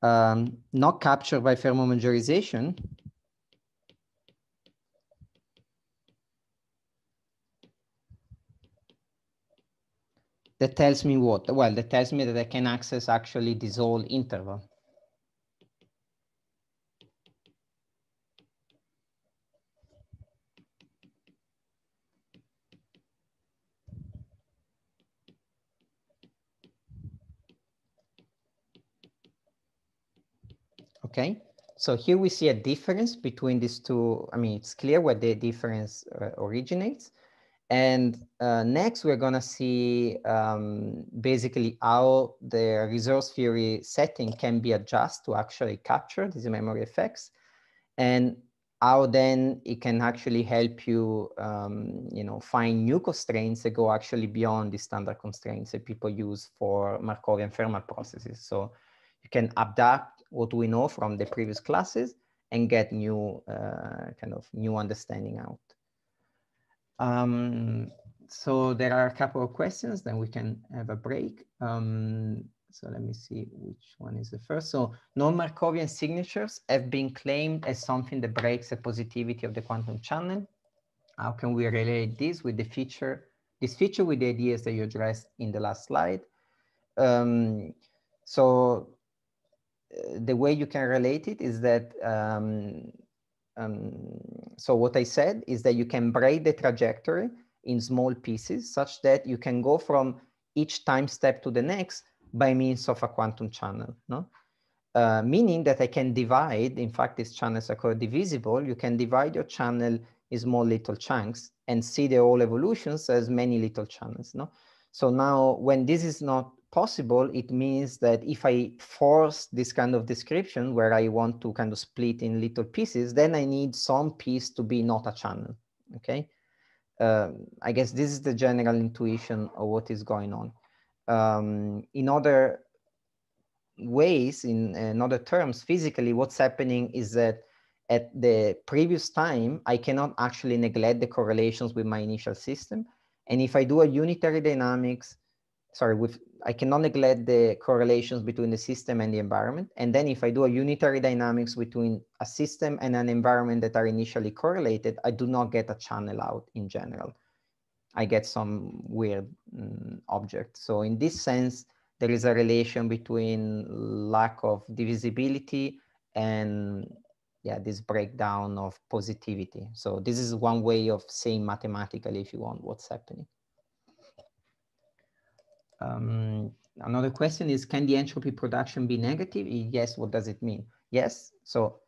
Not captured by Fermat majorization. That tells me what? Well, that tells me that I can access actually this whole interval. Okay, so here we see a difference between these two. I mean, it's clear where the difference originates. And next, we're going to see basically how the resource theory setting can be adjusted to actually capture these memory effects, and how then it can actually help you, you know, find new constraints that go actually beyond the standard constraints that people use for Markovian Fermat processes. So you can adapt what we know from the previous classes and get new kind of new understanding out. So there are a couple of questions, then we can have a break. So let me see which one is the first. So non-Markovian signatures have been claimed as something that breaks the positivity of the quantum channel. How can we relate this with the feature, this feature with the ideas that you addressed in the last slide? The way you can relate it is that so what I said is that you can break the trajectory in small pieces such that you can go from each time step to the next by means of a quantum channel, no? Meaning that I can divide, in fact, these channels are called divisible. You can divide your channel in small little chunks and see the whole evolutions as many little channels, no? So now when this is not possible, it means that if I force this kind of description where I want to kind of split in little pieces, then I need some piece to be not a channel, okay? I guess this is the general intuition of what is going on. In other ways, in other terms, physically, what's happening is that at the previous time, I cannot actually neglect the correlations with my initial system. And if I do a unitary dynamics, I cannot neglect the correlations between the system and the environment. And then if I do a unitary dynamics between a system and an environment that are initially correlated, I do not get a channel out in general. I get some weird object. So in this sense, there is a relation between lack of divisibility and this breakdown of positivity. So this is one way of saying mathematically, if you want, what's happening. Another question is, can the entropy production be negative? Yes, what does it mean? Yes, so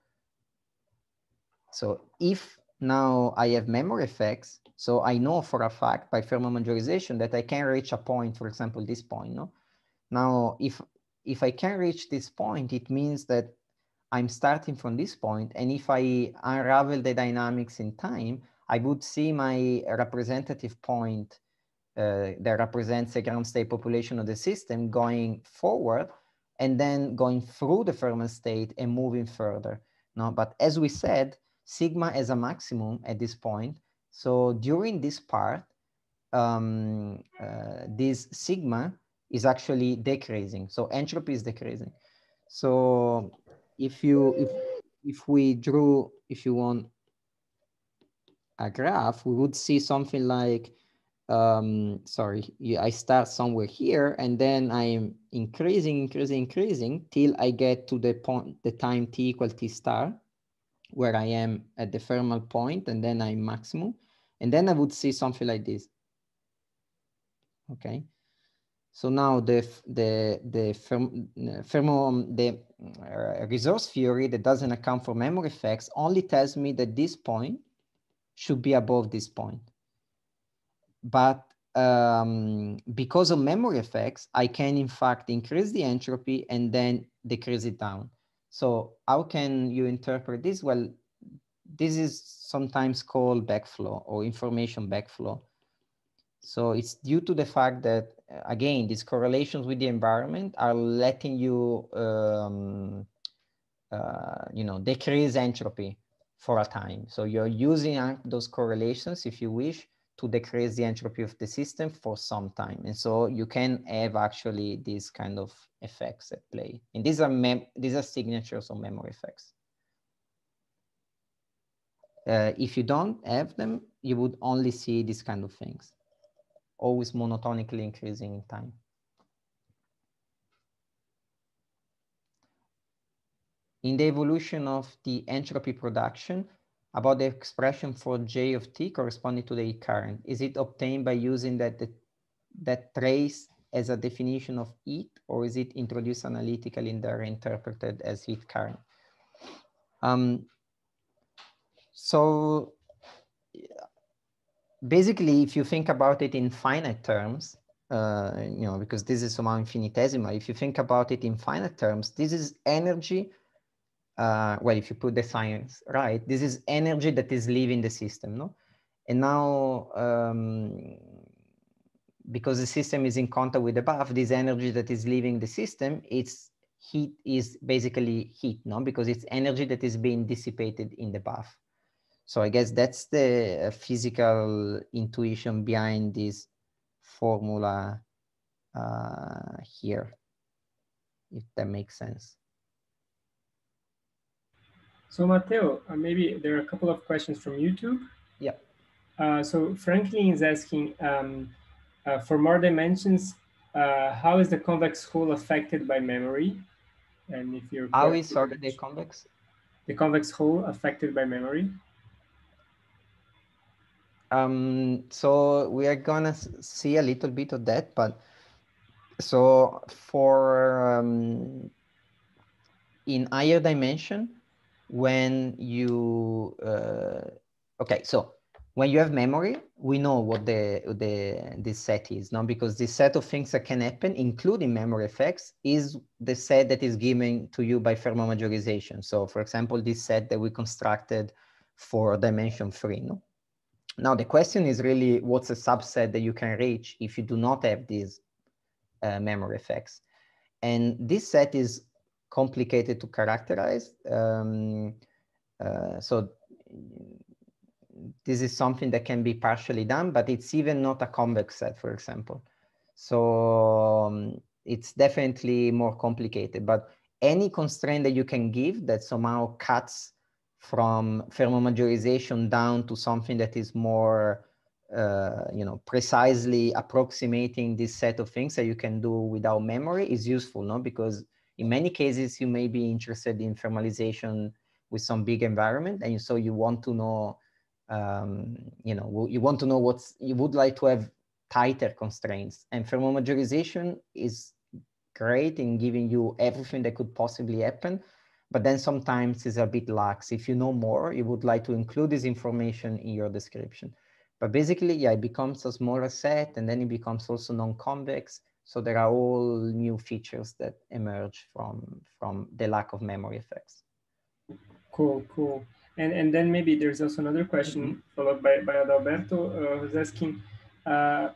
if now I have memory effects, so I know for a fact by Fermat majorization that I can reach a point, for example, this point, no? Now, if I can reach this point, it means that I'm starting from this point, and if I unravel the dynamics in time, I would see my representative point that represents the ground state population of the system going forward and then going through the Fermat state and moving further. No, but as we said, sigma is a maximum at this point. So during this part, this sigma is actually decreasing. So entropy is decreasing. So if we drew, if you want, a graph, we would see something like, I start somewhere here and then I'm increasing till I get to the point, the time t equal t star, where I am at the Fermat point, and then I'm maximum. And then I would see something like this. Okay. So now the resource theory that doesn't account for memory effects only tells me that this point should be above this point. But because of memory effects, I can in fact increase the entropy and then decrease it down. So how can you interpret this? Well, this is sometimes called backflow or information backflow. So it's due to the fact that, again, these correlations with the environment are letting you, decrease entropy for a time. So you're using those correlations, if you wish, to decrease the entropy of the system for some time. And so you can have actually these kind of effects at play. And these are signatures of memory effects. If you don't have them, you would only see these kind of things, always monotonically increasing in time. In the evolution of the entropy production, about the expression for J of t corresponding to the heat current, is it obtained by using that trace as a definition of heat, or is it introduced analytically and there interpreted as heat current? So basically, if you think about it in finite terms, because this is somehow infinitesimal, if you think about it in finite terms, this is energy. Well, if you put the science right, this is energy that is leaving the system, no? And now, because the system is in contact with the bath, this energy that is leaving the system, its heat is basically heat, no? Because it's energy that is being dissipated in the bath. So I guess that's the physical intuition behind this formula here, if that makes sense. So Matteo, maybe there are a couple of questions from YouTube. Yeah. So Franklin is asking, for more dimensions, how is the convex hull affected by memory? And if you're how is the convex? The convex hull affected by memory? So we are gonna see a little bit of that, but so for in higher dimension, when you okay, so when you have memory, we know what this set is, no? Because this set of things that can happen, including memory effects, is the set that is given to you by thermomajorization. So for example, this set that we constructed for dimension 3, no? Now the question is really, what's a subset that you can reach if you do not have these memory effects? And this set is complicated to characterize. So this is something that can be partially done, but it's even not a convex set, for example. So it's definitely more complicated, but any constraint that you can give that somehow cuts from thermomajorization down to something that is more, precisely approximating this set of things that you can do without memory is useful, no? Because in many cases, you may be interested in thermalization with some big environment, and so you want to know, you want to know you would like to have tighter constraints, and thermomajorization is great in giving you everything that could possibly happen, but then sometimes it's a bit lax. If you know more, you would like to include this information in your description. But basically, yeah, it becomes a smaller set, and then it becomes also non-convex. So there are all new features that emerge from the lack of memory effects. Cool, cool. And then maybe there's also another question followed by Adalberto, who's asking, are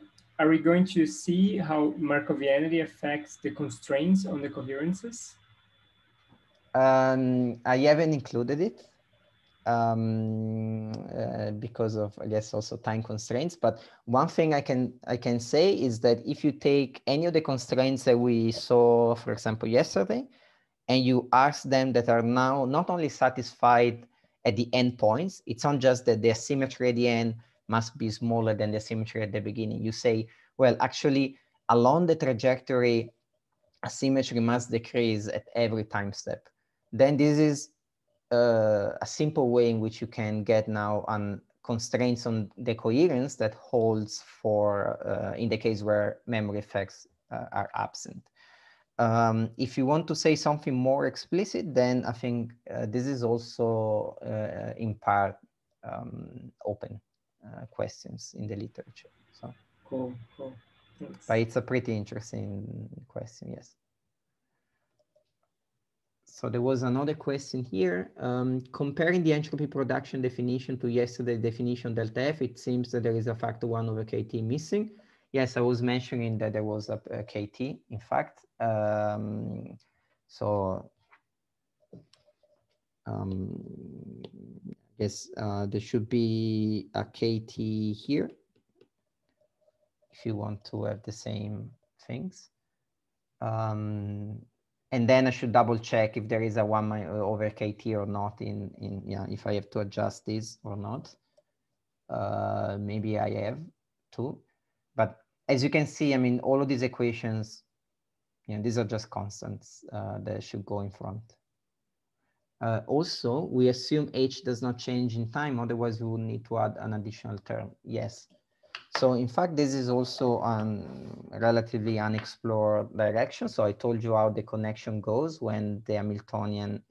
we going to see how Markovianity affects the constraints on the coherences? I haven't included it because of, I guess, also time constraints. But one thing I can say is that if you take any of the constraints that we saw, for example, yesterday, and you ask them that are now not only satisfied at the endpoints, it's not just that the asymmetry at the end must be smaller than the asymmetry at the beginning. You say, well, actually, along the trajectory, asymmetry must decrease at every time step. Then this is a simple way in which you can get now on constraints on the coherence that holds for in the case where memory effects are absent. If you want to say something more explicit, then I think this is also in part open questions in the literature. So cool. Thanks. But it's a pretty interesting question, yes. So there was another question here. Comparing the entropy production definition to yesterday's definition delta F, it seems that there is a factor 1 over KT missing. Yes, I was mentioning that there was a KT, in fact. Yes, there should be a KT here if you want to have the same things. And then I should double check if there is a 1 over KT or not if I have to adjust this or not. Maybe I have to, but as you can see, I mean, all of these equations, these are just constants that should go in front. Also, we assume H does not change in time, otherwise we would need to add an additional term. Yes. So in fact, this is also a relatively unexplored direction. So I told you how the connection goes when the Hamiltonian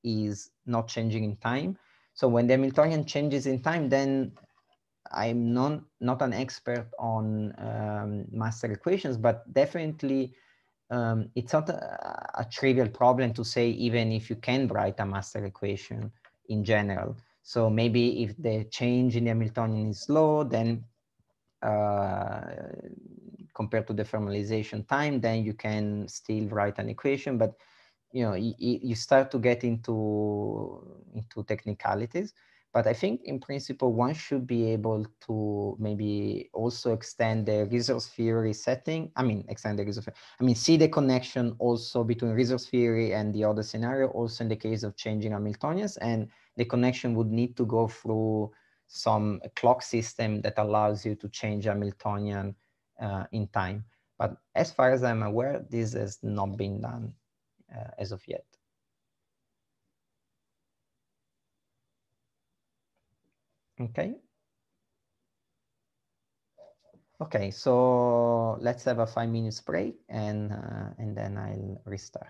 is not changing in time. So when the Hamiltonian changes in time, then I'm not an expert on master equations, but definitely it's not a trivial problem to say, even if you can write a master equation in general. So maybe if the change in the Hamiltonian is slow, then compared to the formalization time, then you can still write an equation, but you start to get into technicalities. But I think in principle, one should be able to maybe also extend the resource theory setting. I mean, extend the resource. I mean, see the connection also between resource theory and the other scenario, also in the case of changing Hamiltonians, and the connection would need to go through some clock system that allows you to change Hamiltonian in time. But as far as I'm aware, this has not been done as of yet. Okay. Okay, so let's have a 5-minute break and then I'll restart.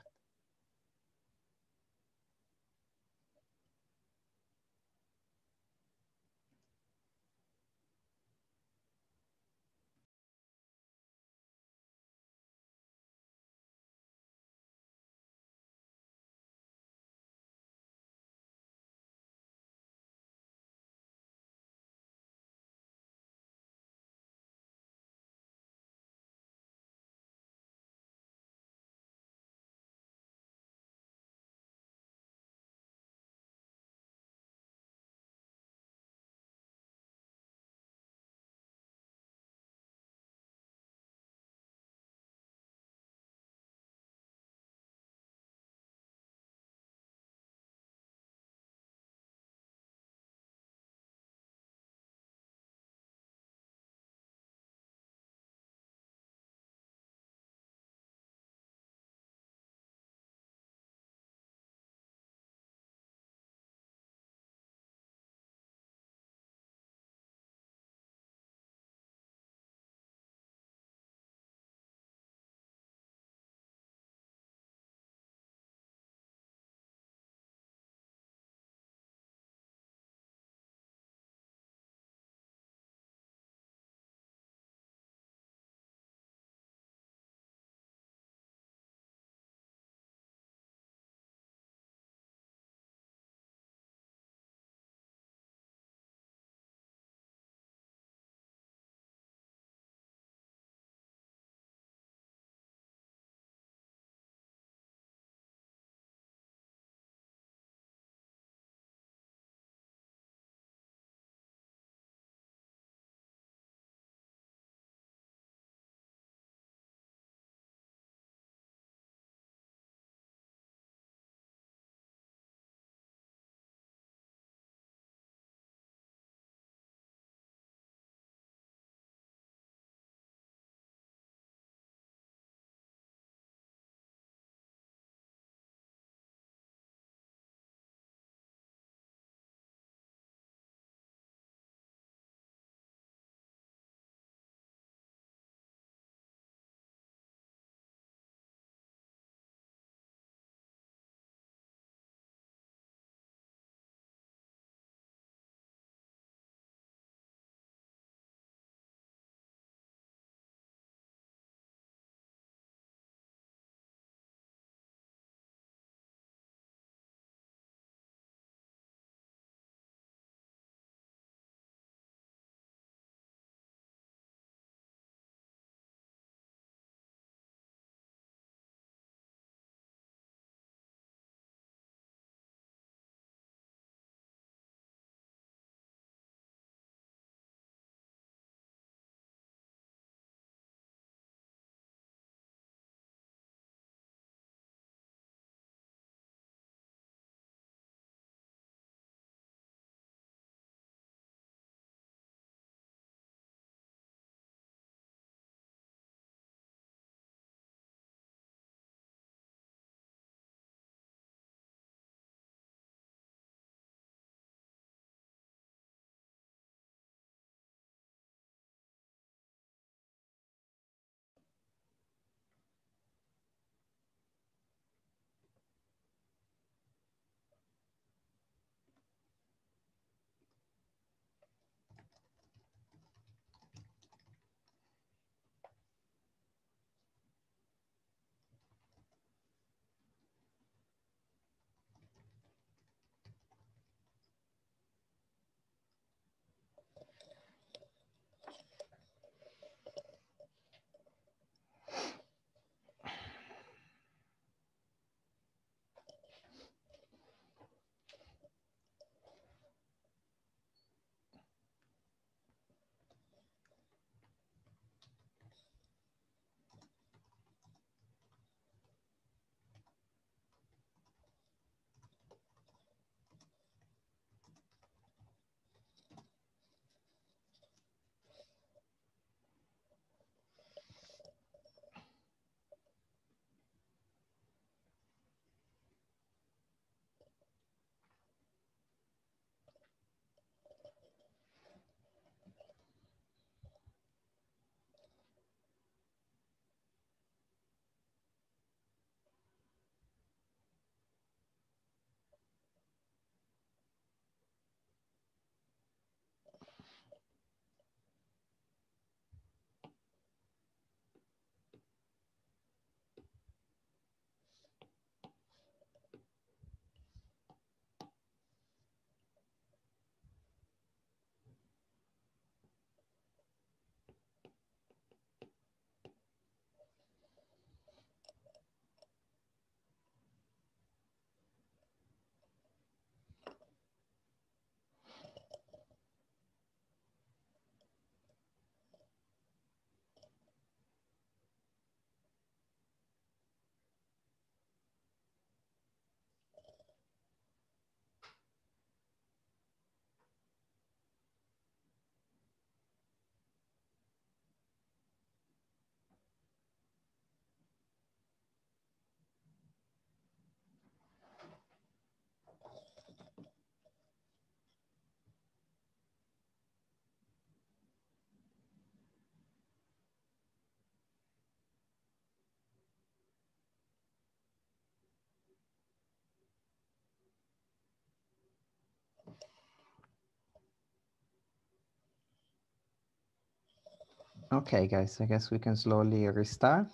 Okay, guys, I guess we can slowly restart.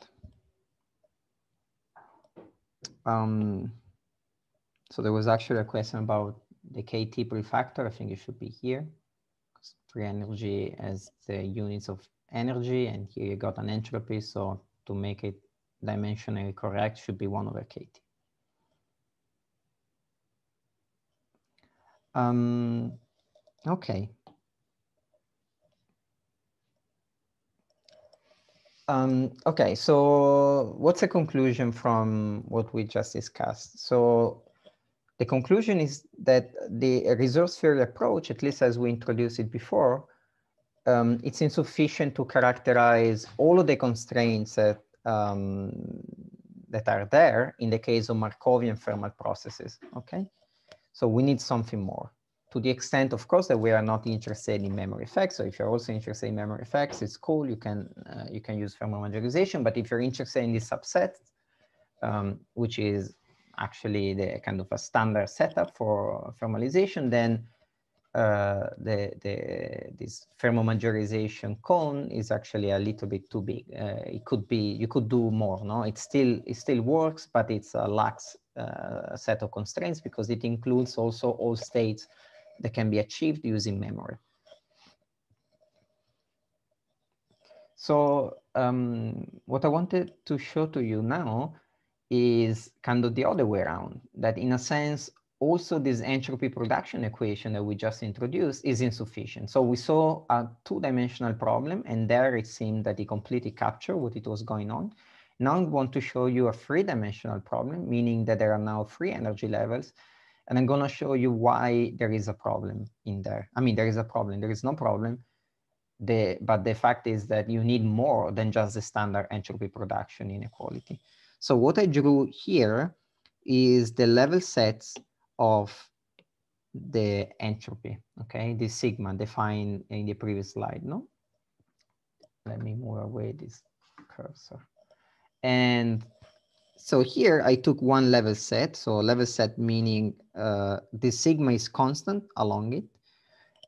So there was actually a question about the KT prefactor. I think it should be here. Free energy as the units of energy, and here you got an entropy. So to make it dimensionally correct, should be 1/KT. Okay. Okay, so what's the conclusion from what we just discussed? So the conclusion is that the resource theory approach, at least as we introduced it before, it's insufficient to characterize all of the constraints that, that are there in the case of Markovian thermal processes, okay? So we need something more. To the extent, of course, that we are not interested in memory effects. So if you're also interested in memory effects, it's cool. You can use thermal modularization. But if you're interested in this subset, which is actually the kind of a standard setup for thermalization, then this thermal majorization cone is actually a little bit too big. It could be, you could do more, no? It still works, but it's a lax set of constraints because it includes also all states that can be achieved using memory. So what I wanted to show to you now is kind of the other way around, that in a sense, also this entropy production equation that we just introduced is insufficient. So we saw a two-dimensional problem, and there it seemed that it completely captured what it was going on. Now I want to show you a three-dimensional problem, meaning that there are now three energy levels, and I'm going to show you why there is a problem in there. I mean, there is a problem. There is no problem. But the fact is that you need more than just the standard entropy production inequality. So what I drew here is the level sets of the entropy, okay? The sigma defined in the previous slide, no? Let me move away this cursor. And so here I took one level set. So level set meaning the sigma is constant along it.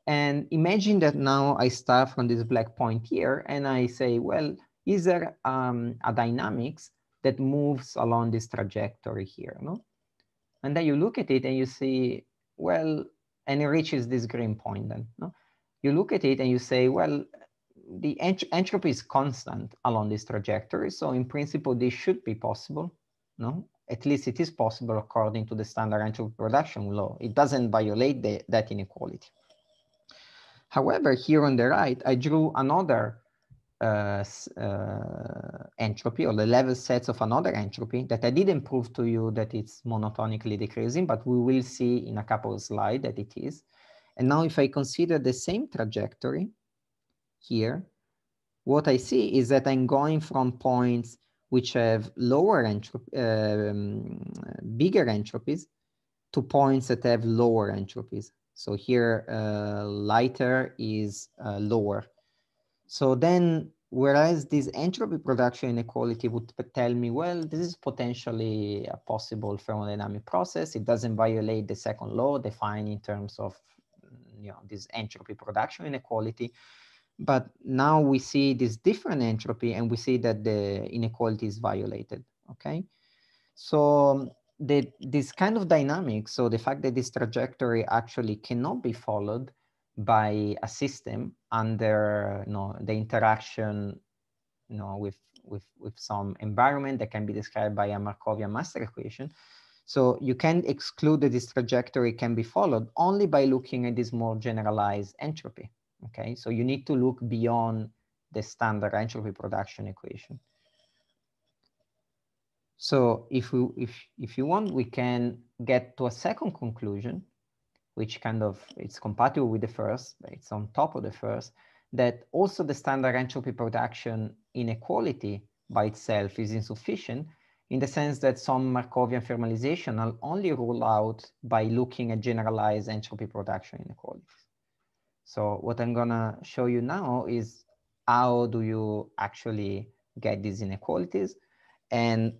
And imagine that now I start from this black point here and I say, well, is there a dynamics that moves along this trajectory here, no? And then you look at it and you see, well, and it reaches this green point then, no? You look at it and you say, well, the entropy is constant along this trajectory. So in principle, this should be possible, no? At least it is possible according to the standard entropy production law. It doesn't violate that inequality. However, here on the right, I drew another entropy, or the level sets of another entropy that I didn't prove to you that it's monotonically decreasing, but we will see in a couple of slides that it is. And now if I consider the same trajectory here, what I see is that I'm going from points which have lower entropy, bigger entropies, to points that have lower entropies. So here, lighter is lower. So then, whereas this entropy production inequality would tell me, well, this is potentially a possible thermodynamic process. It doesn't violate the second law defined in terms of, this entropy production inequality. But now we see this different entropy and we see that the inequality is violated, okay? So this kind of dynamic, so the fact that this trajectory actually cannot be followed by a system under the interaction with some environment that can be described by a Markovian master equation. So you can exclude that this trajectory can be followed only by looking at this more generalized entropy. Okay, so you need to look beyond the standard entropy production equation. So if you want, we can get to a second conclusion, which kind of, it's compatible with the first, but it's on top of the first, that also the standard entropy production inequality by itself is insufficient, in the sense that some Markovian thermalization are only ruled out by looking at generalized entropy production inequalities. So what I'm gonna show you now is how do you actually get these inequalities, and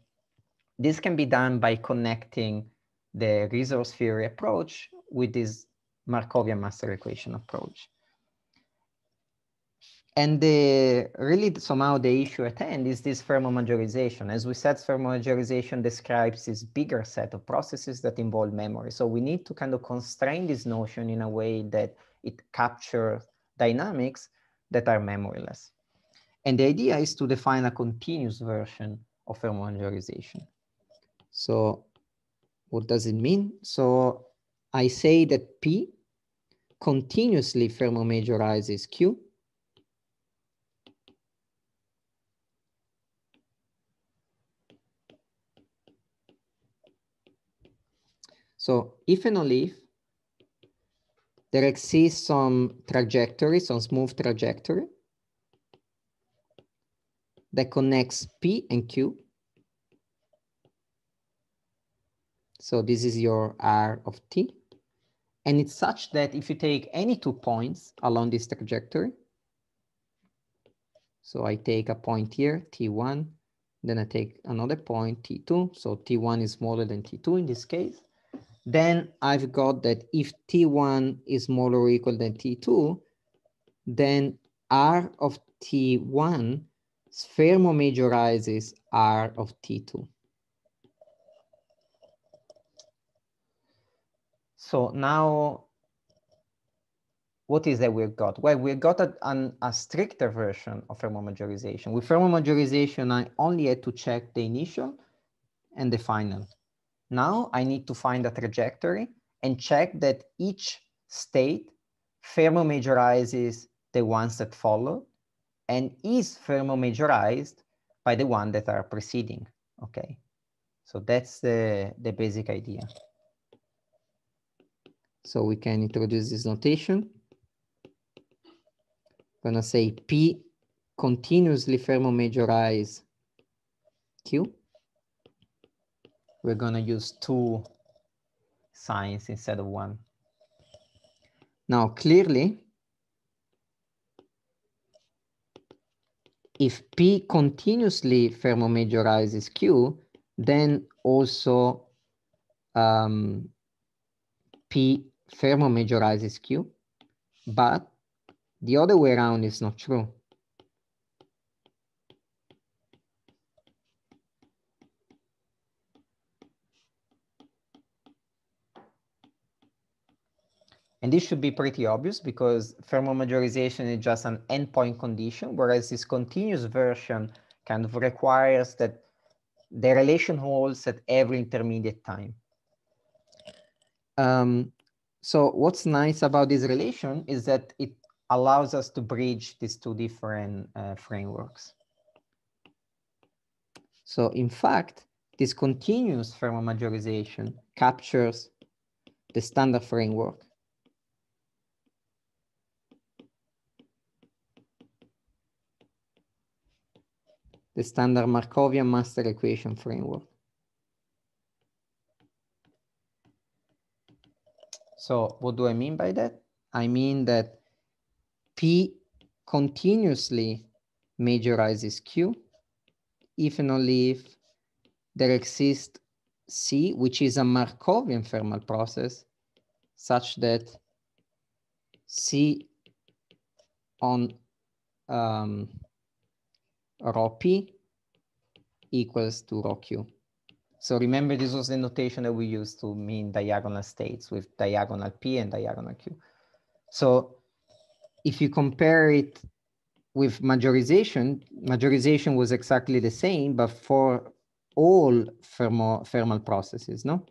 this can be done by connecting the resource theory approach with this Markovian master equation approach. And really somehow the issue at hand is this thermomajorization. As we said, thermomajorization describes this bigger set of processes that involve memory. So we need to kind of constrain this notion in a way that it captures dynamics that are memoryless. And the idea is to define a continuous version of thermomajorization. So what does it mean? So I say that P continuously thermomajorizes Q. So if and only if there exists some trajectory, some smooth trajectory that connects P and Q. So this is your R of T. And it's such that if you take any 2 points along this trajectory, so I take a point here, T1, then I take another point, T2. So T1 is smaller than T2 in this case. Then I've got that if T1 is smaller or equal than T2, then R of T1 thermomajorizes R of T2. So now, what is that we've got? Well, we've got a stricter version of thermomajorization. With thermomajorization, I only had to check the initial and the final. Now I need to find a trajectory and check that each state thermomajorizes the ones that follow and is thermomajorized by the one that are preceding. Okay, so that's the basic idea. So we can introduce this notation. I'm gonna say P continuously thermomajorize Q. We're gonna use 2 signs instead of 1. Now, clearly, if P continuously thermomajorizes Q, then also P thermomajorizes Q, but the other way around is not true. And this should be pretty obvious because thermomajorization is just an endpoint condition, whereas this continuous version kind of requires that the relation holds at every intermediate time. So what's nice about this relation is that it allows us to bridge these 2 different frameworks. So in fact, this continuous thermomajorization captures the standard framework. The standard Markovian master equation framework. So what do I mean by that? I mean that P continuously majorizes Q if and only if there exists C, which is a Markovian thermal process, such that C on rho P equals to rho Q. So remember, this was the notation that we used to mean diagonal states with diagonal P and diagonal Q. So if you compare it with majorization, majorization was exactly the same, but for all thermal processes, no?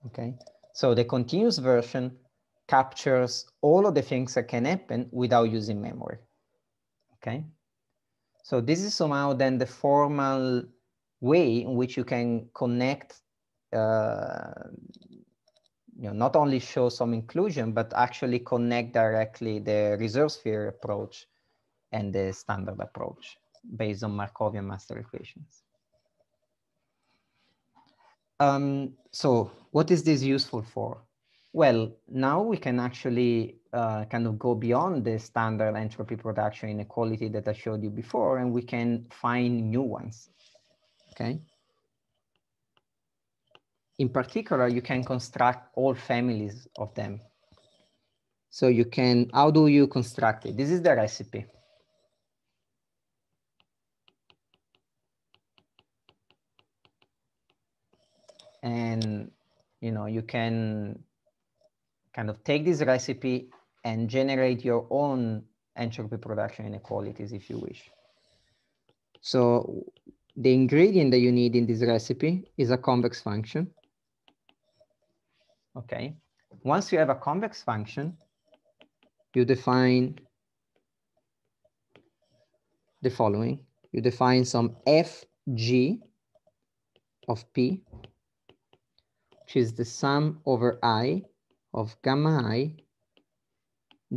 Okay, so the continuous version captures all of the things that can happen without using memory. Okay, so this is somehow then the formal way in which you can connect, not only show some inclusion, but actually connect directly the reserve sphere approach and the standard approach based on Markovian master equations. So what is this useful for? Well, now we can actually kind of go beyond the standard entropy production inequality that I showed you before, and we can find new ones, okay? in particular, you can construct all families of them. So you can, how do you construct it? This is the recipe. And, you know, you can kind of take this recipe and generate your own entropy production inequalities if you wish. So the ingredient that you need in this recipe is a convex function. Okay. Once you have a convex function, you define the following. You define some fg of p, which is the sum over I of gamma I,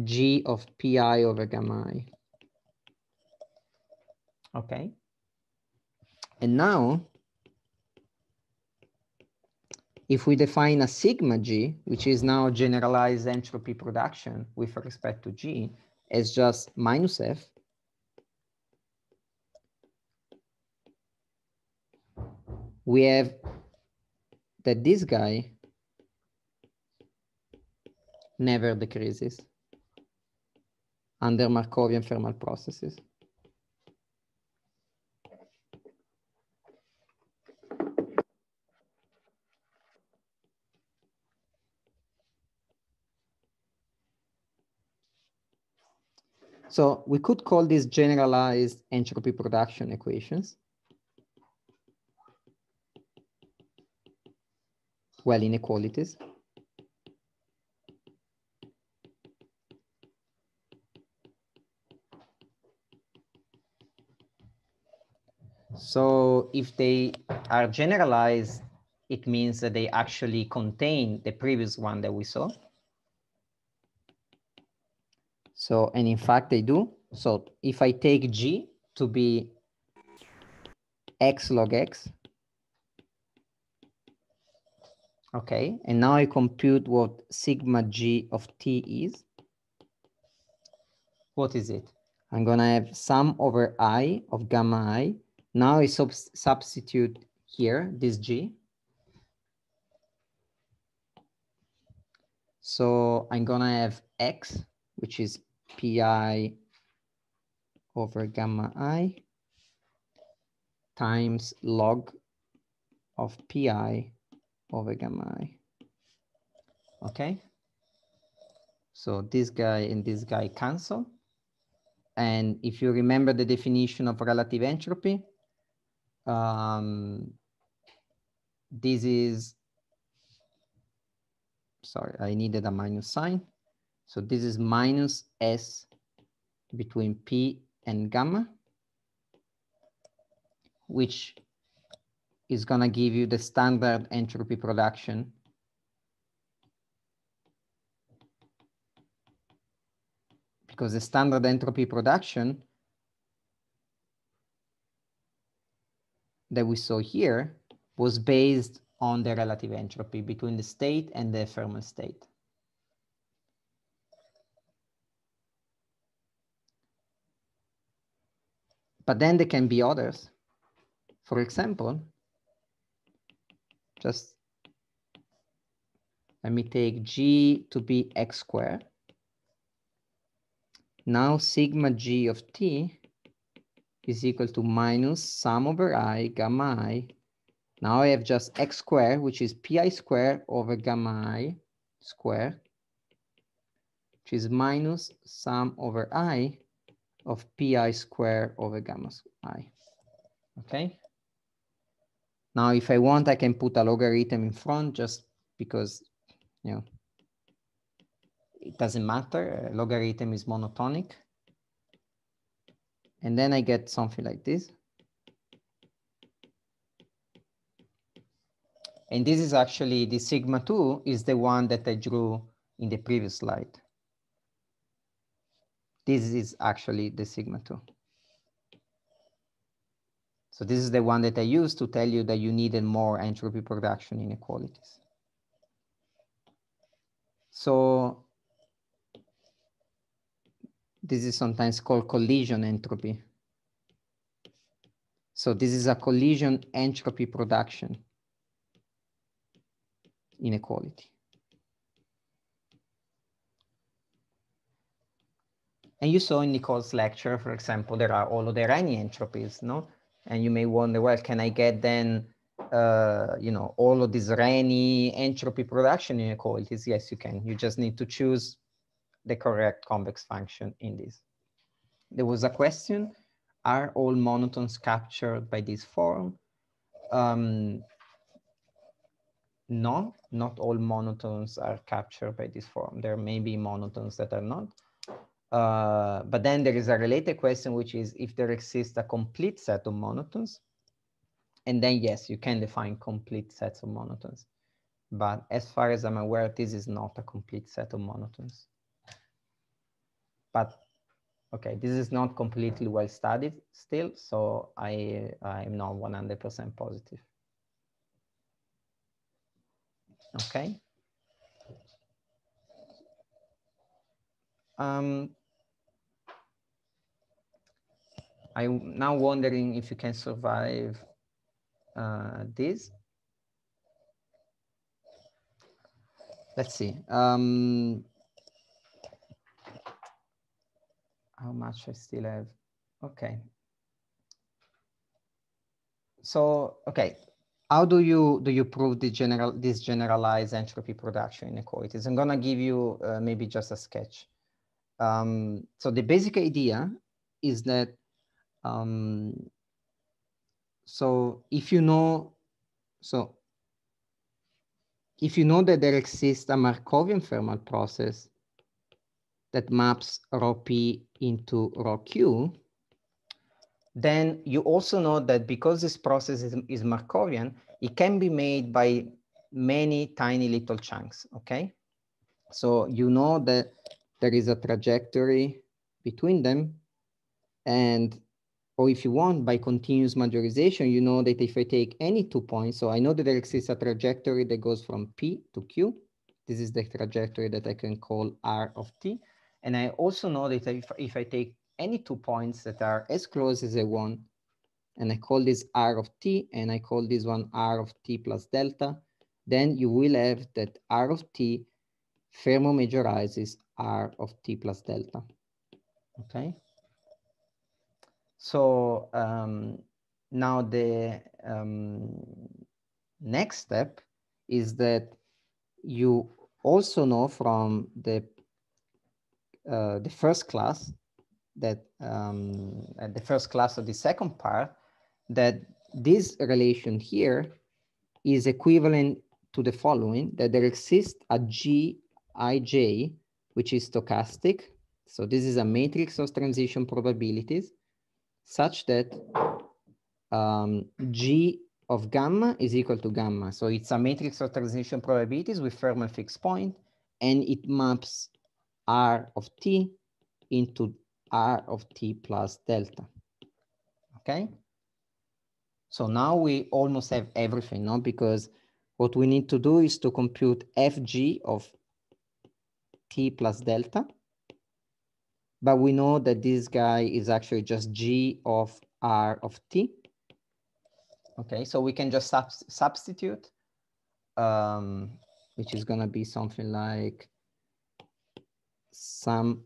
g of pi over gamma I. Okay. And now, if we define a sigma g, which is now generalized entropy production with respect to g, as just minus f, we have that this guy never decreases under Markovian Fermat processes. So we could call these generalized entropy production equations. Well, inequalities. So if they are generalized, it means that they actually contain the previous one that we saw. So, and in fact they do. So if I take G to be X log X, okay, and now I compute what sigma G of T is. What is it? I'm gonna have sum over I of gamma I. Now I substitute here this G. So I'm gonna have X, which is pi over gamma I times log of pi over gamma I. Okay. So this guy and this guy cancel. And if you remember the definition of relative entropy, this is, sorry, I needed a minus sign. So this is minus S between P and gamma, which is gonna give you the standard entropy production. Because the standard entropy production that we saw here was based on the relative entropy between the state and the Fermat state. But then there can be others. For example, just let me take G to be X squared. Now sigma G of T is equal to minus sum over I gamma I. Now I have just X squared, which is pi squared over gamma I squared, which is minus sum over I of pi squared over gamma I. Okay. Now, if I want, I can put a logarithm in front just because, you know, it doesn't matter. A logarithm is monotonic. And then I get something like this. And this is actually the sigma 2 is the one that I drew in the previous slide. This is actually the sigma 2. So this is the one that I used to tell you that you needed more entropy production inequalities. So this is sometimes called collision entropy. So this is a collision entropy production. inequality. And you saw in Nicole's lecture, for example, there are all of the Rényi entropies, no? And you may wonder, well, can I get then, you know, all of these Rényi entropy production inequalities? Yes, you can. You just need to choose the correct convex function in this. There was a question, are all monotones captured by this form? No, not all monotones are captured by this form. There may be monotones that are not. But then there is a related question, which is if there exists a complete set of monotones, and then yes, you can define complete sets of monotones. But as far as I'm aware, this is not a complete set of monotones. But okay, this is not completely well studied still, so I'm not 100% positive. Okay. I'm now wondering if you can survive this. Let's see. How much I still have? Okay. So, okay. How do you prove this generalized entropy production inequalities? I'm gonna give you maybe just a sketch. So the basic idea is that so if you know that there exists a Markovian thermal process that maps rho P into rho Q, then you also know that because this process is Markovian, it can be made by many tiny little chunks, okay? So you know that there is a trajectory between them, and or if you want, by continuous majorization, you know that if I take any 2 points, so I know that there exists a trajectory that goes from P to Q. This is the trajectory that I can call R of T. And I also know that if I take any 2 points that are as close as I want, and I call this R of T, and I call this one R of T plus delta, then you will have that R of T thermomajorizes R of T plus delta, okay? So now the next step is that you also know from the first class that the first class of the second part that this relation here is equivalent to the following, that there exists a Gij, which is stochastic. So this is a matrix of transition probabilities such that G of gamma is equal to gamma. So it's a matrix of transition probabilities with Fermat fixed point, and it maps R of T into R of T plus delta, okay? So now we almost have everything, no? Because what we need to do is to compute Fg of T plus delta, but we know that this guy is actually just G of R of T. Okay, so we can just substitute, which is gonna be something like sum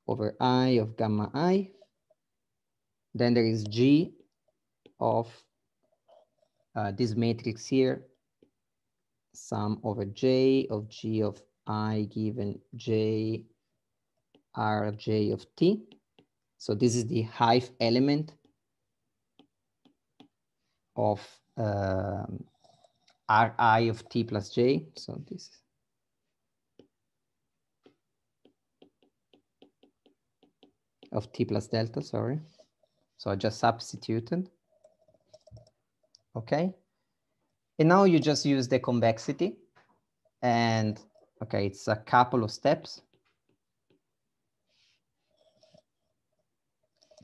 over I of gamma I. Then there is G of this matrix here, sum over J of G of I given J Rj of T. So this is the hive element of Ri of T plus J. So this of T plus delta, sorry. So I just substituted. Okay. And now you just use the convexity. And okay, it's a couple of steps.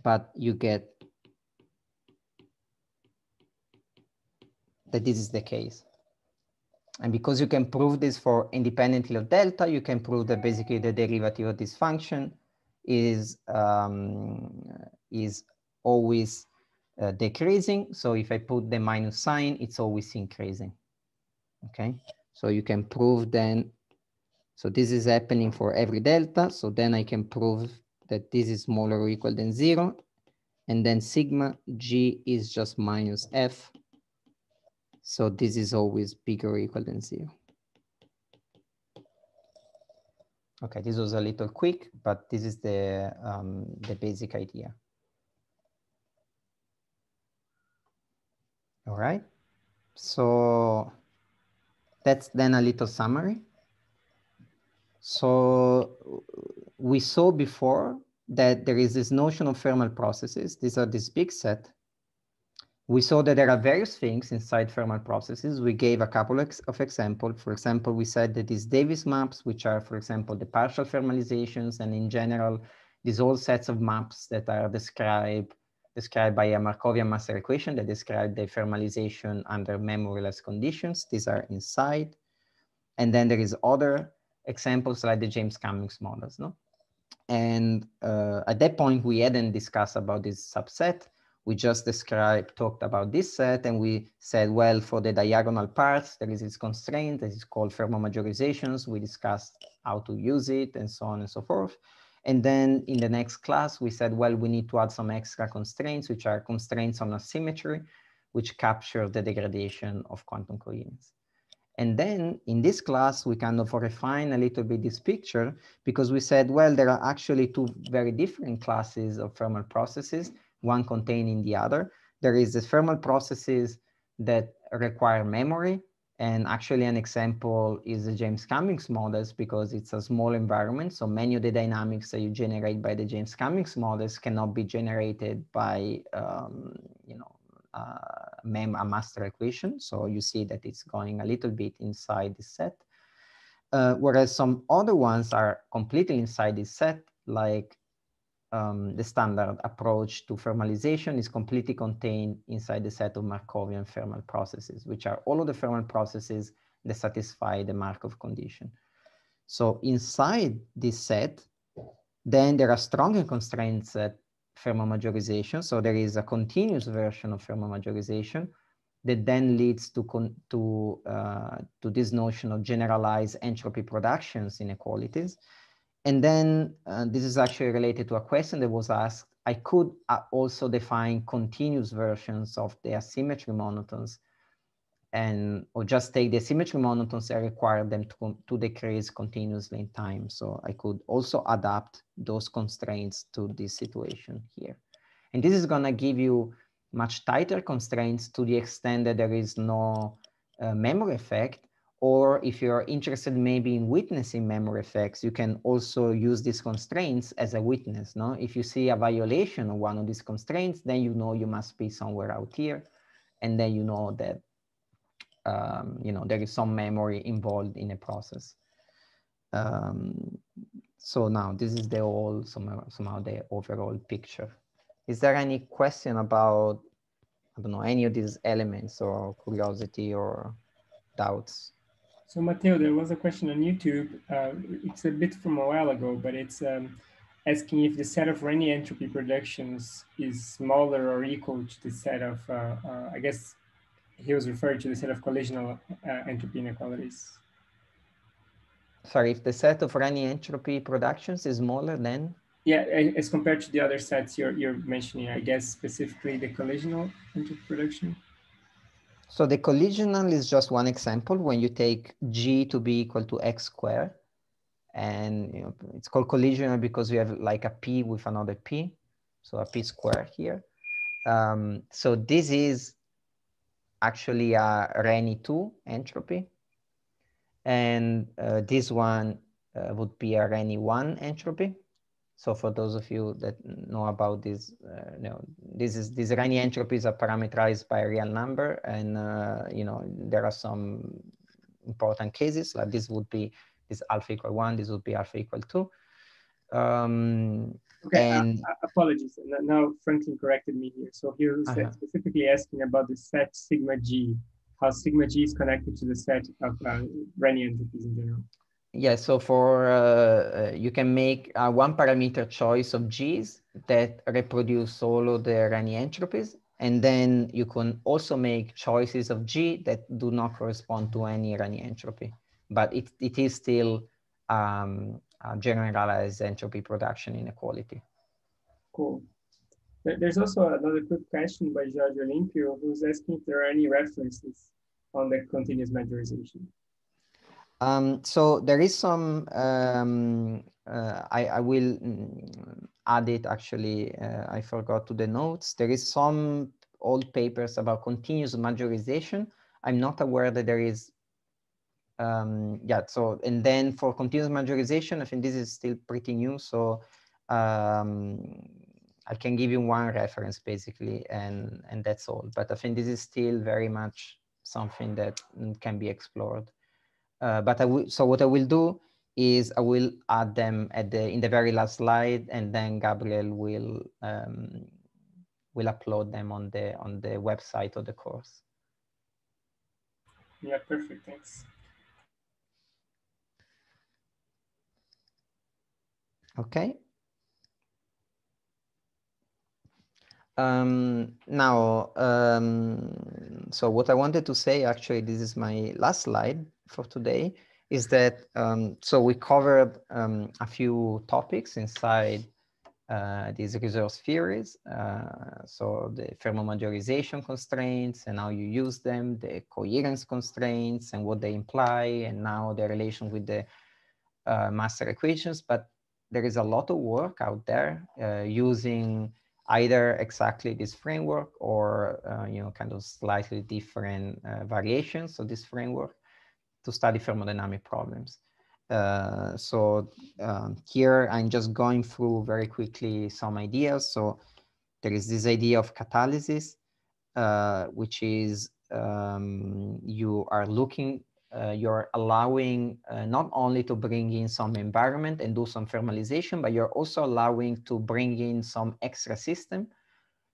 But you get that this is the case. And because you can prove this for independently of delta, you can prove that basically the derivative of this function is always decreasing. So if I put the minus sign, it's always increasing. Okay. So you can prove then, so this is happening for every delta. So then I can prove that this is smaller or equal than 0. And then sigma G is just minus F. So this is always bigger or equal than 0. Okay, this was a little quick, but this is the basic idea. All right, so that's then a little summary. So we saw before that there is this notion of thermal processes. These are this big set. We saw that there are various things inside thermal processes. We gave a couple of examples. For example, we said that these Davis maps, which are, for example, the partial thermalizations, and in general, these whole sets of maps that are described by a Markovian master equation that describe the thermalization under memoryless conditions. These are inside. And then there is other examples like the James Cummings models, no? And at that point, we hadn't discussed about this subset. We just talked about this set, and we said, well, for the diagonal parts, there is this constraint that is called thermomajorizations. We discussed how to use it and so on and so forth. And then in the next class, we said, well, we need to add some extra constraints, which are constraints on asymmetry, which capture the degradation of quantum coherence. And then in this class, we kind of refine a little bit this picture because we said, well, there are actually two very different classes of thermal processes, one containing the other. There is the thermal processes that require memory. And actually an example is the James Cummings models because it's a small environment. So many of the dynamics that you generate by the James Cummings models cannot be generated by, a master equation. So you see that it's going a little bit inside this set. Whereas some other ones are completely inside this set, like the standard approach to thermalization is completely contained inside the set of Markovian thermal processes, which are all of the thermal processes that satisfy the Markov condition. So inside this set, then there are stronger constraints at thermomajorization. So there is a continuous version of thermomajorization that then leads to this notion of generalized entropy productions inequalities. And then this is actually related to a question that was asked. I could also define continuous versions of the asymmetry monotones or just take the asymmetry monotones and require them to decrease continuously in time. So I could also adapt those constraints to this situation here. And this is gonna give you much tighter constraints to the extent that there is no memory effect. Or if you're interested maybe in witnessing memory effects, you can also use these constraints as a witness. No? If you see a violation of one of these constraints, then you know you must be somewhere out here. And then you know that there is some memory involved in a process. So now this is the whole, somehow the overall picture. Is there any question about, I don't know, any of these elements or curiosity or doubts? So Matteo, there was a question on YouTube. It's a bit from a while ago, but it's asking if the set of Renyi entropy productions is smaller or equal to the set of, I guess he was referring to the set of collisional entropy inequalities. Sorry, if the set of Renyi entropy productions is smaller than? Yeah, as compared to the other sets you're mentioning, I guess specifically the collisional entropy production. So the collisional is just one example when you take G to be equal to X squared. And it's called collisional because we have like a P with another P. So a P squared here. So this is actually a Renyi 2 entropy. And this one would be a Renyi 1 entropy. So for those of you that know about this, this Renyi entropy is parameterized by a real number, and there are some important cases like this would be this alpha equal 1, this would be alpha equal 2. Okay, and apologies. Now Franklin corrected me here. So here he's specifically asking about the set sigma G, how sigma G is connected to the set of Renyi entropies in general. Yeah, so for you can make a one parameter choice of G's that reproduce all of the Renyi entropies, And then you can also make choices of G that do not correspond to any Rani entropy, but it is still a generalized entropy production inequality. Cool. There's also another quick question by Jorge Olimpio, who's asking if there are any references on the continuous majorization. So there is some, I will add it actually, I forgot to the notes. There is some old papers about continuous majorization. I'm not aware that there is, yeah, so, and then for continuous majorization, I think this is still pretty new. So I can give you one reference basically, and that's all. But I think this is still very much something that can be explored. But so what I will do is I will add them in the very last slide, and then Gabriel will upload them on the website of the course. Yeah, perfect. Thanks. Okay. Now, so what I wanted to say, actually, this is my last slide for today, is that, so we covered a few topics inside these resource theories. So the thermomajorization constraints and how you use them, the coherence constraints and what they imply, and now the relation with the master equations. But there is a lot of work out there using either exactly this framework or kind of slightly different variations of this framework to study thermodynamic problems. So here I'm just going through very quickly some ideas. So there is this idea of catalysis, which is you are looking, you're allowing not only to bring in some environment and do some thermalization, but you're also allowing to bring in some extra system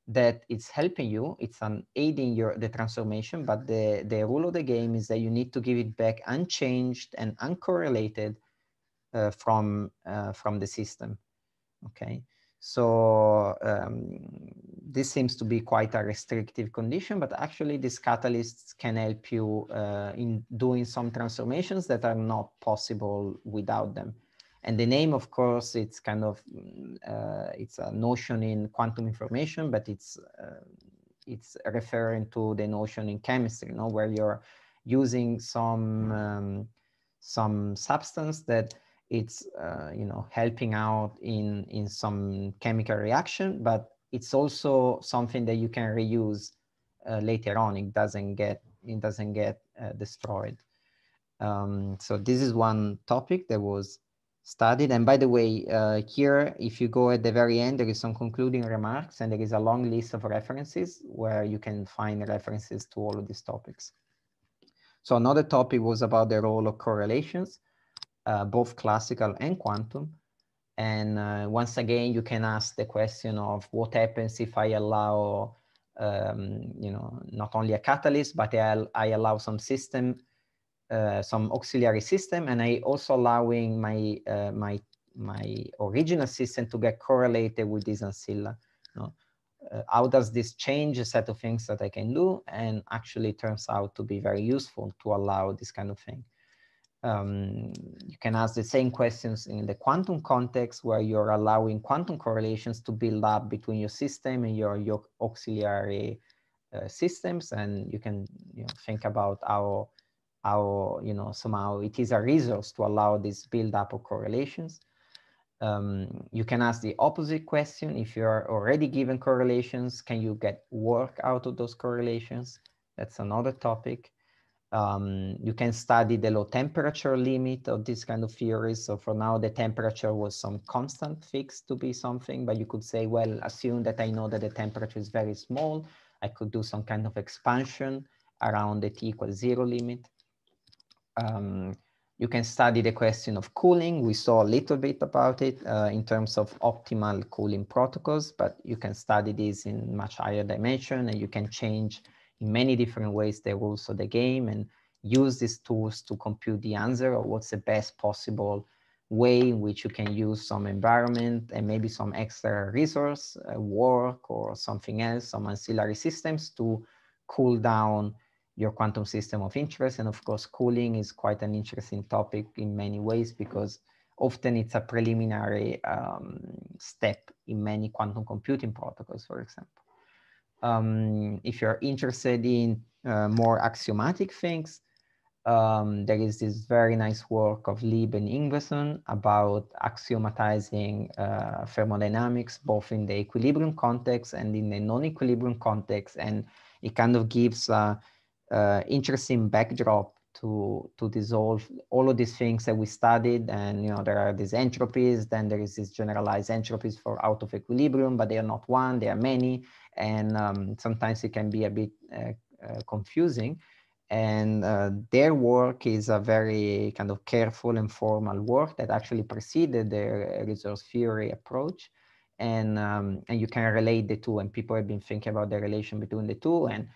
that it's helping you, it's aiding the transformation, but the rule of the game is that you need to give it back unchanged and uncorrelated from the system, okay? So this seems to be quite a restrictive condition, but actually these catalysts can help you in doing some transformations that are not possible without them. And the name, of course, it's kind of, it's a notion in quantum information, but it's referring to the notion in chemistry, where you're using some substance that it's helping out in some chemical reaction, but it's also something that you can reuse later on. It doesn't get destroyed. So this is one topic that was studied. And by the way, here, if you go at the very end, there is some concluding remarks, and there is a long list of references where you can find references to all of these topics. So another topic was about the role of correlations, both classical and quantum. And once again, you can ask the question of what happens if I allow, not only a catalyst, but I allow some system, some auxiliary system, and I also allowing my my original system to get correlated with this ancilla. How does this change a set of things that I can do? And actually turns out to be very useful to allow this kind of thing. You can ask the same questions in the quantum context, where you're allowing quantum correlations to build up between your system and your auxiliary systems. And you can think about how somehow it is a resource to allow this build up of correlations. You can ask the opposite question. If you're already given correlations, can you get work out of those correlations? That's another topic. You can study the low temperature limit of this kind of theories. So for now, the temperature was some constant fixed to be something, but you could say, well, assume that I know that the temperature is very small. I could do some kind of expansion around the t=0 limit. You can study the question of cooling. We saw a little bit about it in terms of optimal cooling protocols, but you can study this in much higher dimension, and you can change in many different ways the rules of the game and use these tools to compute the answer of what's the best possible way in which you can use some environment and maybe some extra resource, work or something else, some ancillary systems to cool down your quantum system of interest. And of course, cooling is quite an interesting topic in many ways, because often it's a preliminary step in many quantum computing protocols, for example. If you're interested in more axiomatic things, there is this very nice work of Lieb and Ingvason about axiomatizing thermodynamics, both in the equilibrium context and in the non-equilibrium context. And it kind of gives an interesting backdrop to dissolve all of these things that we studied. And, you know, there are these entropies, then there is this generalized entropies for out of equilibrium, but they are not one, they are many. And sometimes it can be a bit confusing. And their work is a very kind of careful and formal work that actually preceded the resource theory approach. And you can relate the two, and people have been thinking about the relation between the two. And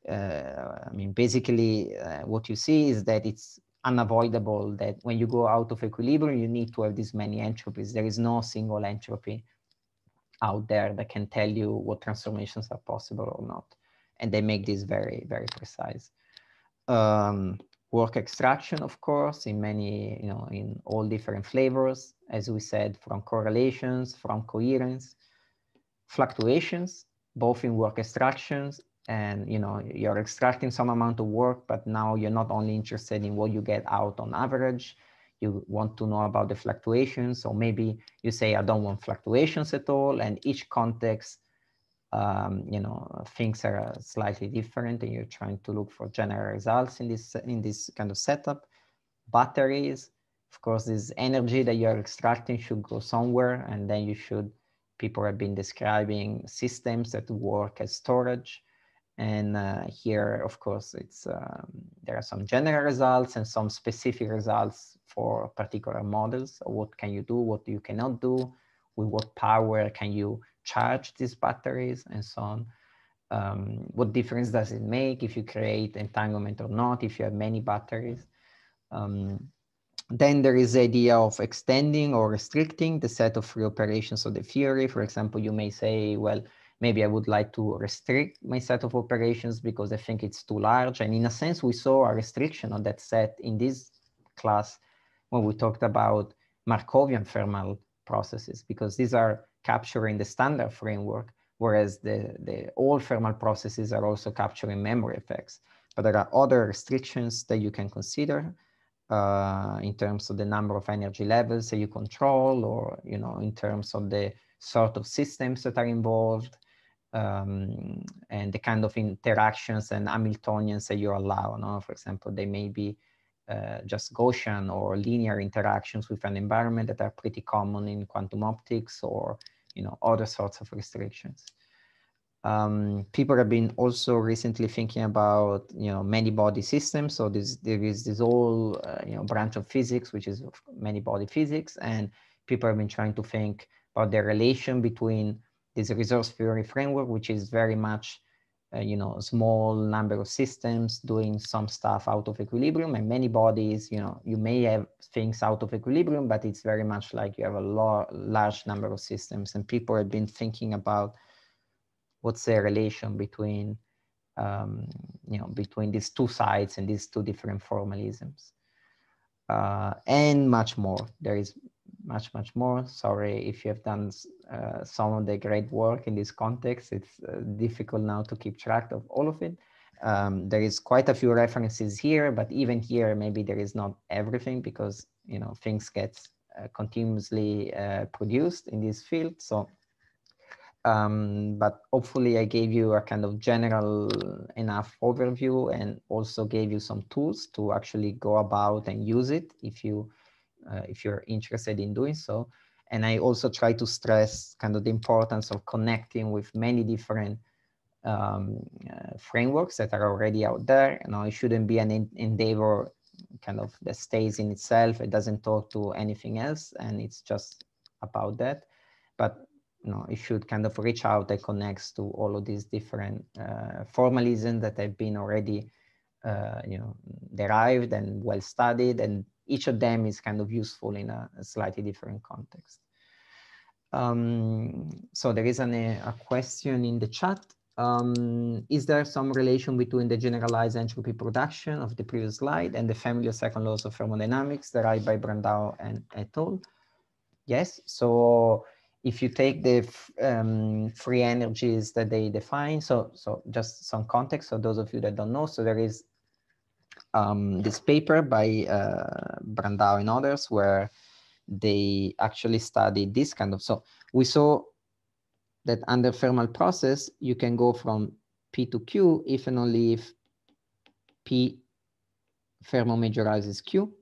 I mean, basically what you see is that it's unavoidable that when you go out of equilibrium, you need to have these many entropies. There is no single entropy out there that can tell you what transformations are possible or not. And they make this very, very precise. Work extraction, of course, in many, you know, in all different flavors, as we said, from correlations, from coherence, fluctuations, both in work extractions, and, you know, you're extracting some amount of work, but now you're not only interested in what you get out on average, you want to know about the fluctuations. So maybe you say, I don't want fluctuations at all, and each context, you know, things are slightly different, and you're trying to look for general results in this kind of setup. Batteries, of course, this energy that you're extracting should go somewhere, and then you should, people have been describing systems that work as storage. And here, of course, it's there are some general results and some specific results for particular models. So what can you do, what you cannot do, with what power can you charge these batteries, and so on. What difference does it make if you create entanglement or not, if you have many batteries? Then there is the idea of extending or restricting the set of free operations of the theory. For example, you may say, well, maybe I would like to restrict my set of operations because I think it's too large. And in a sense, we saw a restriction on that set in this class when we talked about Markovian thermal processes, because these are capturing the standard framework, whereas the old thermal processes are also capturing memory effects. But there are other restrictions that you can consider in terms of the number of energy levels that you control, or, you know, in terms of the sort of systems that are involved, and the kind of interactions and Hamiltonians that you allow. No? For example, they may be just Gaussian or linear interactions with an environment that are pretty common in quantum optics, or, you know, other sorts of restrictions. People have been also recently thinking about, you know, many-body systems. So there is this whole, you know, branch of physics, which is many-body physics, and people have been trying to think about the relation between this resource theory framework, which is very much, you know, a small number of systems doing some stuff out of equilibrium, and many bodies, you know, you may have things out of equilibrium, but it's very much like you have a large number of systems, and people have been thinking about what's the relation between, you know, between these two sides and these two different formalisms, and much more. There is much, much more. Sorry if you have done some of the great work in this context. It's difficult now to keep track of all of it. There is quite a few references here, but even here, maybe there is not everything, because, you know, things get continuously produced in this field. So, but hopefully I gave you a kind of general enough overview, and also gave you some tools to actually go about and use it if you're interested in doing so. And I also try to stress kind of the importance of connecting with many different frameworks that are already out there. You know, it shouldn't be an endeavor kind of that stays in itself. It doesn't talk to anything else, and it's just about that. But, you know, it should kind of reach out and connects to all of these different formalisms that have been already, you know, derived and well studied, and each of them is kind of useful in a slightly different context. So there is a question in the chat. Is there some relation between the generalized entropy production of the previous slide and the family of second laws of thermodynamics derived by Brandao and et al.? Yes, so if you take the free energies that they define, so just some context for those of you that don't know, so there is this paper by Brandao and others where they actually studied this kind of, so we saw that under thermal process, you can go from P to Q if and only if P thermomajorizes Q.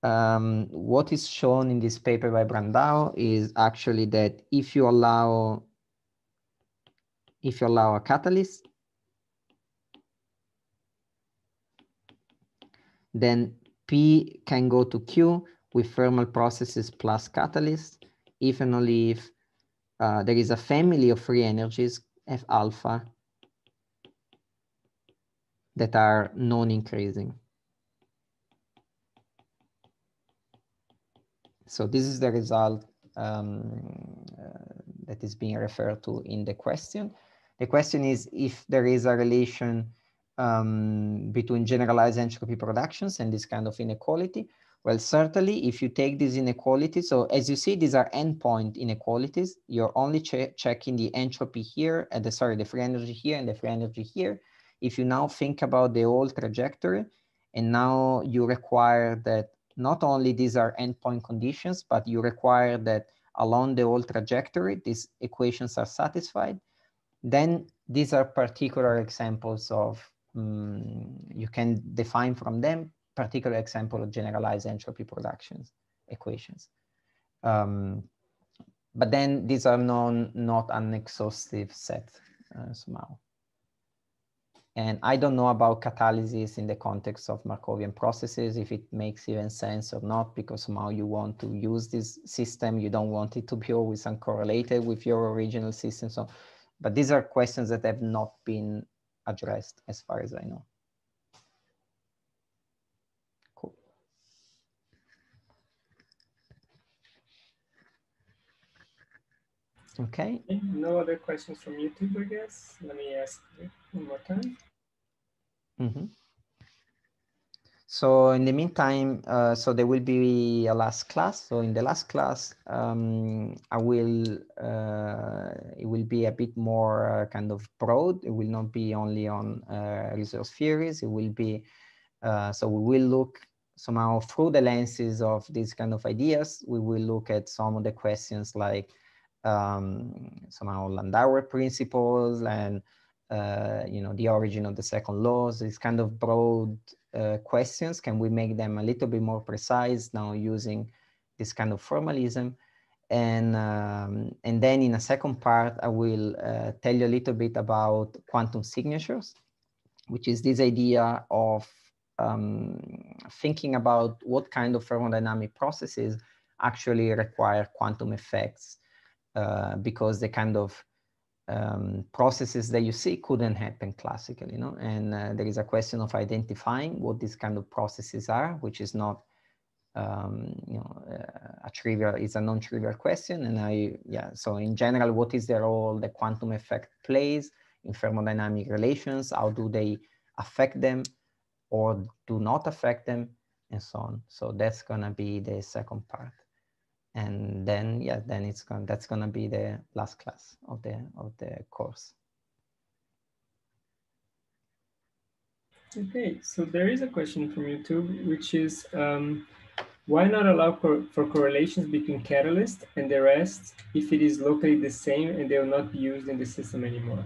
What is shown in this paper by Brandao is actually that if you allow a catalyst, then P can go to Q with thermal processes plus catalyst, if and only if there is a family of free energies, F alpha, that are non-increasing. So this is the result that is being referred to in the question. The question is if there is a relation between generalized entropy productions and this kind of inequality. Well, certainly if you take this inequality, so as you see, these are endpoint inequalities. You're only checking the entropy here, and the free energy here and the free energy here. If you now think about the whole trajectory, and now you require that not only these are endpoint conditions, but you require that along the whole trajectory, these equations are satisfied, then these are particular examples of, you can define from them particular example of generalized entropy productions equations. But then these are not an exhaustive set somehow. And I don't know about catalysis in the context of Markovian processes, if it makes even sense or not, because somehow you want to use this system. You don't want it to be always uncorrelated with your original system. So, but these are questions that have not been addressed as far as I know. Cool. Okay. No other questions from YouTube, I guess. Let me ask one more time. Mm-hmm. So in the meantime, so there will be a last class. So in the last class, it will be a bit more kind of broad. It will not be only on resource theories. It will be, so we will look somehow through the lenses of these kind of ideas. We will look at some of the questions like somehow Landauer principles and the origin of the second laws, these kind of broad questions. Can we make them a little bit more precise now using this kind of formalism? And then in a second part, I will tell you a little bit about quantum signatures, which is this idea of thinking about what kind of thermodynamic processes actually require quantum effects, because the kind of processes that you see couldn't happen classically, and there is a question of identifying what these kind of processes are, which is not a trivial, it's a non-trivial question. And so in general, what is the role the quantum effect plays in thermodynamic relations? How do they affect them or do not affect them, and so on? So that's gonna be the second part. And then, then that's gonna be the last class of the course. Okay, so there is a question from YouTube, which is why not allow for correlations between catalyst and the rest if it is locally the same and they will not be used in the system anymore?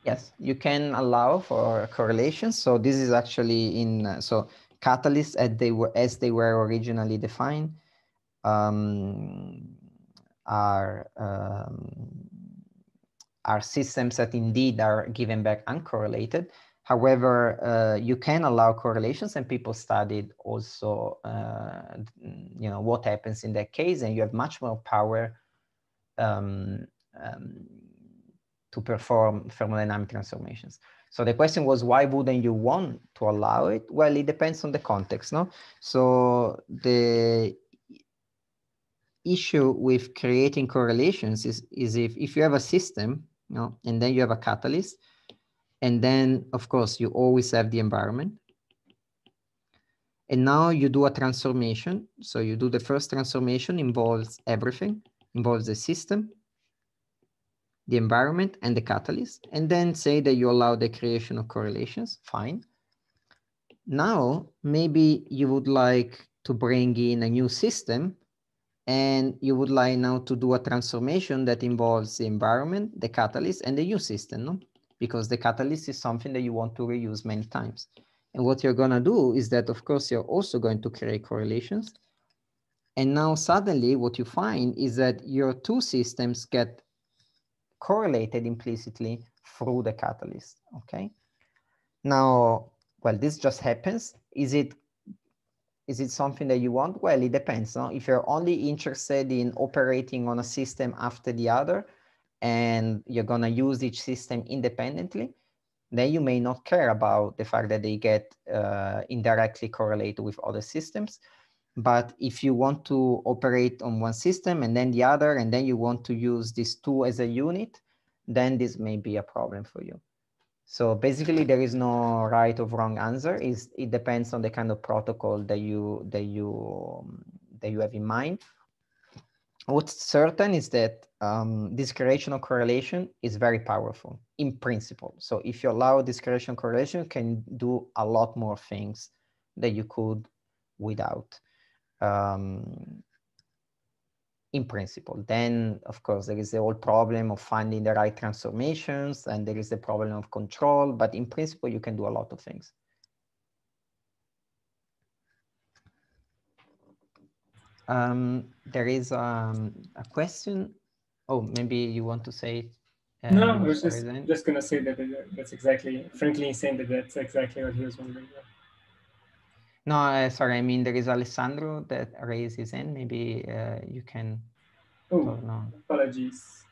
Yes, you can allow for correlations. So this is actually in so catalysts as they were originally defined. Are systems that indeed are given back uncorrelated. However, you can allow correlations, and people studied also, what happens in that case, and you have much more power to perform thermodynamic transformations. So the question was, why wouldn't you want to allow it? Well, it depends on the context, no? So the issue with creating correlations is if you have a system, you know, and then you have a catalyst, and then of course you always have the environment. And now you do a transformation. So you do the first transformation, involves everything, involves the system, the environment, and the catalyst, and then say that you allow the creation of correlations, fine. Now, maybe you would like to bring in a new system, and you would like now to do a transformation that involves the environment, the catalyst, and the new system, no? Because the catalyst is something that you want to reuse many times. And what you're gonna do is that, of course, you're also going to create correlations. And now suddenly what you find is that your two systems get correlated implicitly through the catalyst, okay? Now, well, this just happens. Is it something that you want? Well, it depends. No? If you're only interested in operating on a system after the other, and you're gonna use each system independently, then you may not care about the fact that they get indirectly correlated with other systems. But if you want to operate on one system and then the other, and then you want to use these two as a unit, then this may be a problem for you. So basically, there is no right or wrong answer. It depends on the kind of protocol that you have in mind. What's certain is that this creation of correlation is very powerful in principle. So if you allow this creation of correlation, you can do a lot more things that you could without. In principle. Then, of course, there is the whole problem of finding the right transformations, and there is the problem of control, but in principle, you can do a lot of things. There is a question. Oh, maybe you want to say it. No, I was just going to say that that's exactly, Franklin saying that that's exactly what he was wondering about. No, sorry, I mean, there is Alessandro that raised his hand. Maybe you can. Oh, no. Apologies.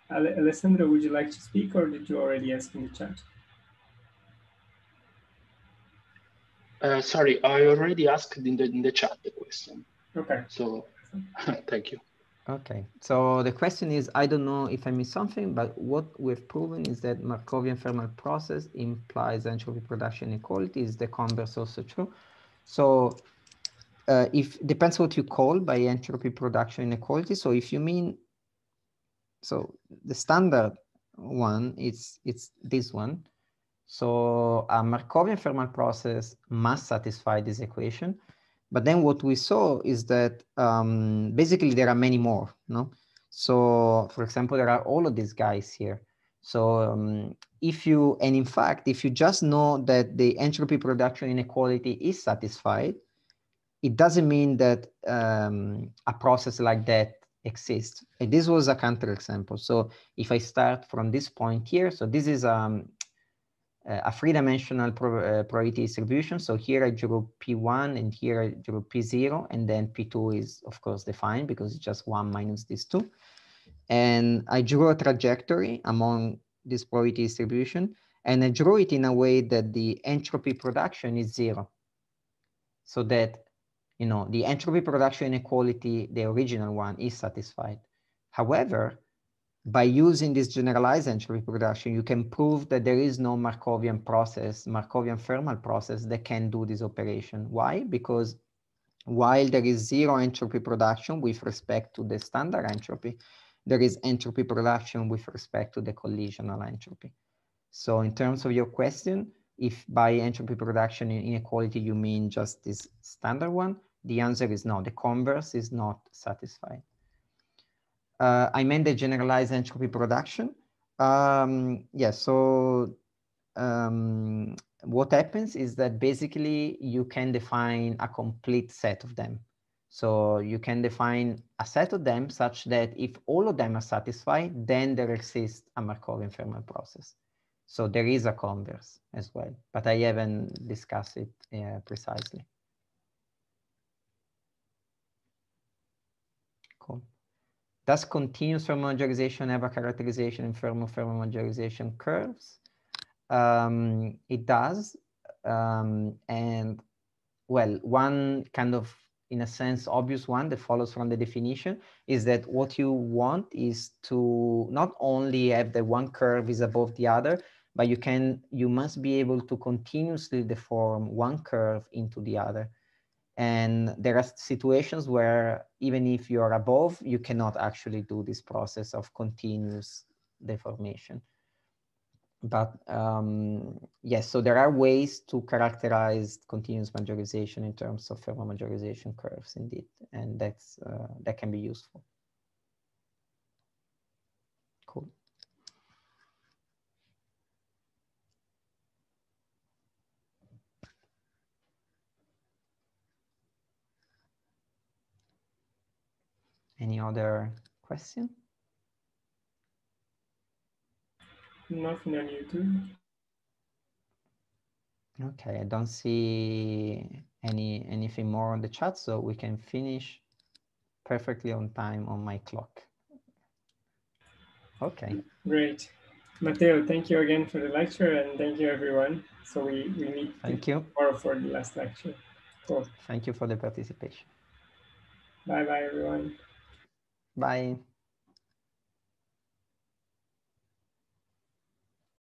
Alessandro, would you like to speak, or did you already ask in the chat? Sorry, I already asked in the chat the question. Okay. So, thank you. Okay, so the question is, I don't know if I missed something, but what we've proven is that Markovian thermal process implies entropy production inequality. Is the converse also true? So if depends what you call by entropy production inequality. So if you mean, so the standard one, it's this one. So a Markovian thermal process must satisfy this equation. But then what we saw is that basically there are many more, no? So for example, there are all of these guys here. So if you just know that the entropy production inequality is satisfied, it doesn't mean that a process like that exists. And this was a counterexample. So if I start from this point here, so this is a three-dimensional probability distribution. So here I drew P1 and here I drew P0, and then P2 is of course defined because it's just 1 minus these two. And I drew a trajectory among this probability distribution, and I drew it in a way that the entropy production is 0. So that, you know, the entropy production inequality, the original one, is satisfied. However, by using this generalized entropy production, you can prove that there is no Markovian process, Markovian thermal process that can do this operation. Why? Because while there is 0 entropy production with respect to the standard entropy, there is entropy production with respect to the collisional entropy. So in terms of your question, if by entropy production inequality you mean just this standard one, the answer is no, the converse is not satisfied. I meant the generalized entropy production. Yes, so what happens is that basically you can define a complete set of them. So you can define a set of them such that if all of them are satisfied, then there exists a Markovian thermal process. So there is a converse as well, but I haven't discussed it precisely. Cool. Does continuous thermal modularization have a characterization in thermal modularization curves? It does. And well, one kind of, in a sense, obvious one that follows from the definition is that what you want is to not only have the one curve is above the other, but you must be able to continuously deform one curve into the other. And there are situations where even if you're above, you cannot actually do this process of continuous deformation. But yes, so there are ways to characterize continuous majorization in terms of ferromajorization curves, indeed, and that can be useful. Cool. Any other question? Nothing on YouTube. Okay, I don't see anything more on the chat, so we can finish perfectly on time on my clock. Okay. Great. Matteo, thank you again for the lecture, and thank you, everyone. So we meet tomorrow for the last lecture. Cool. Thank you for the participation. Bye-bye, everyone. Bye.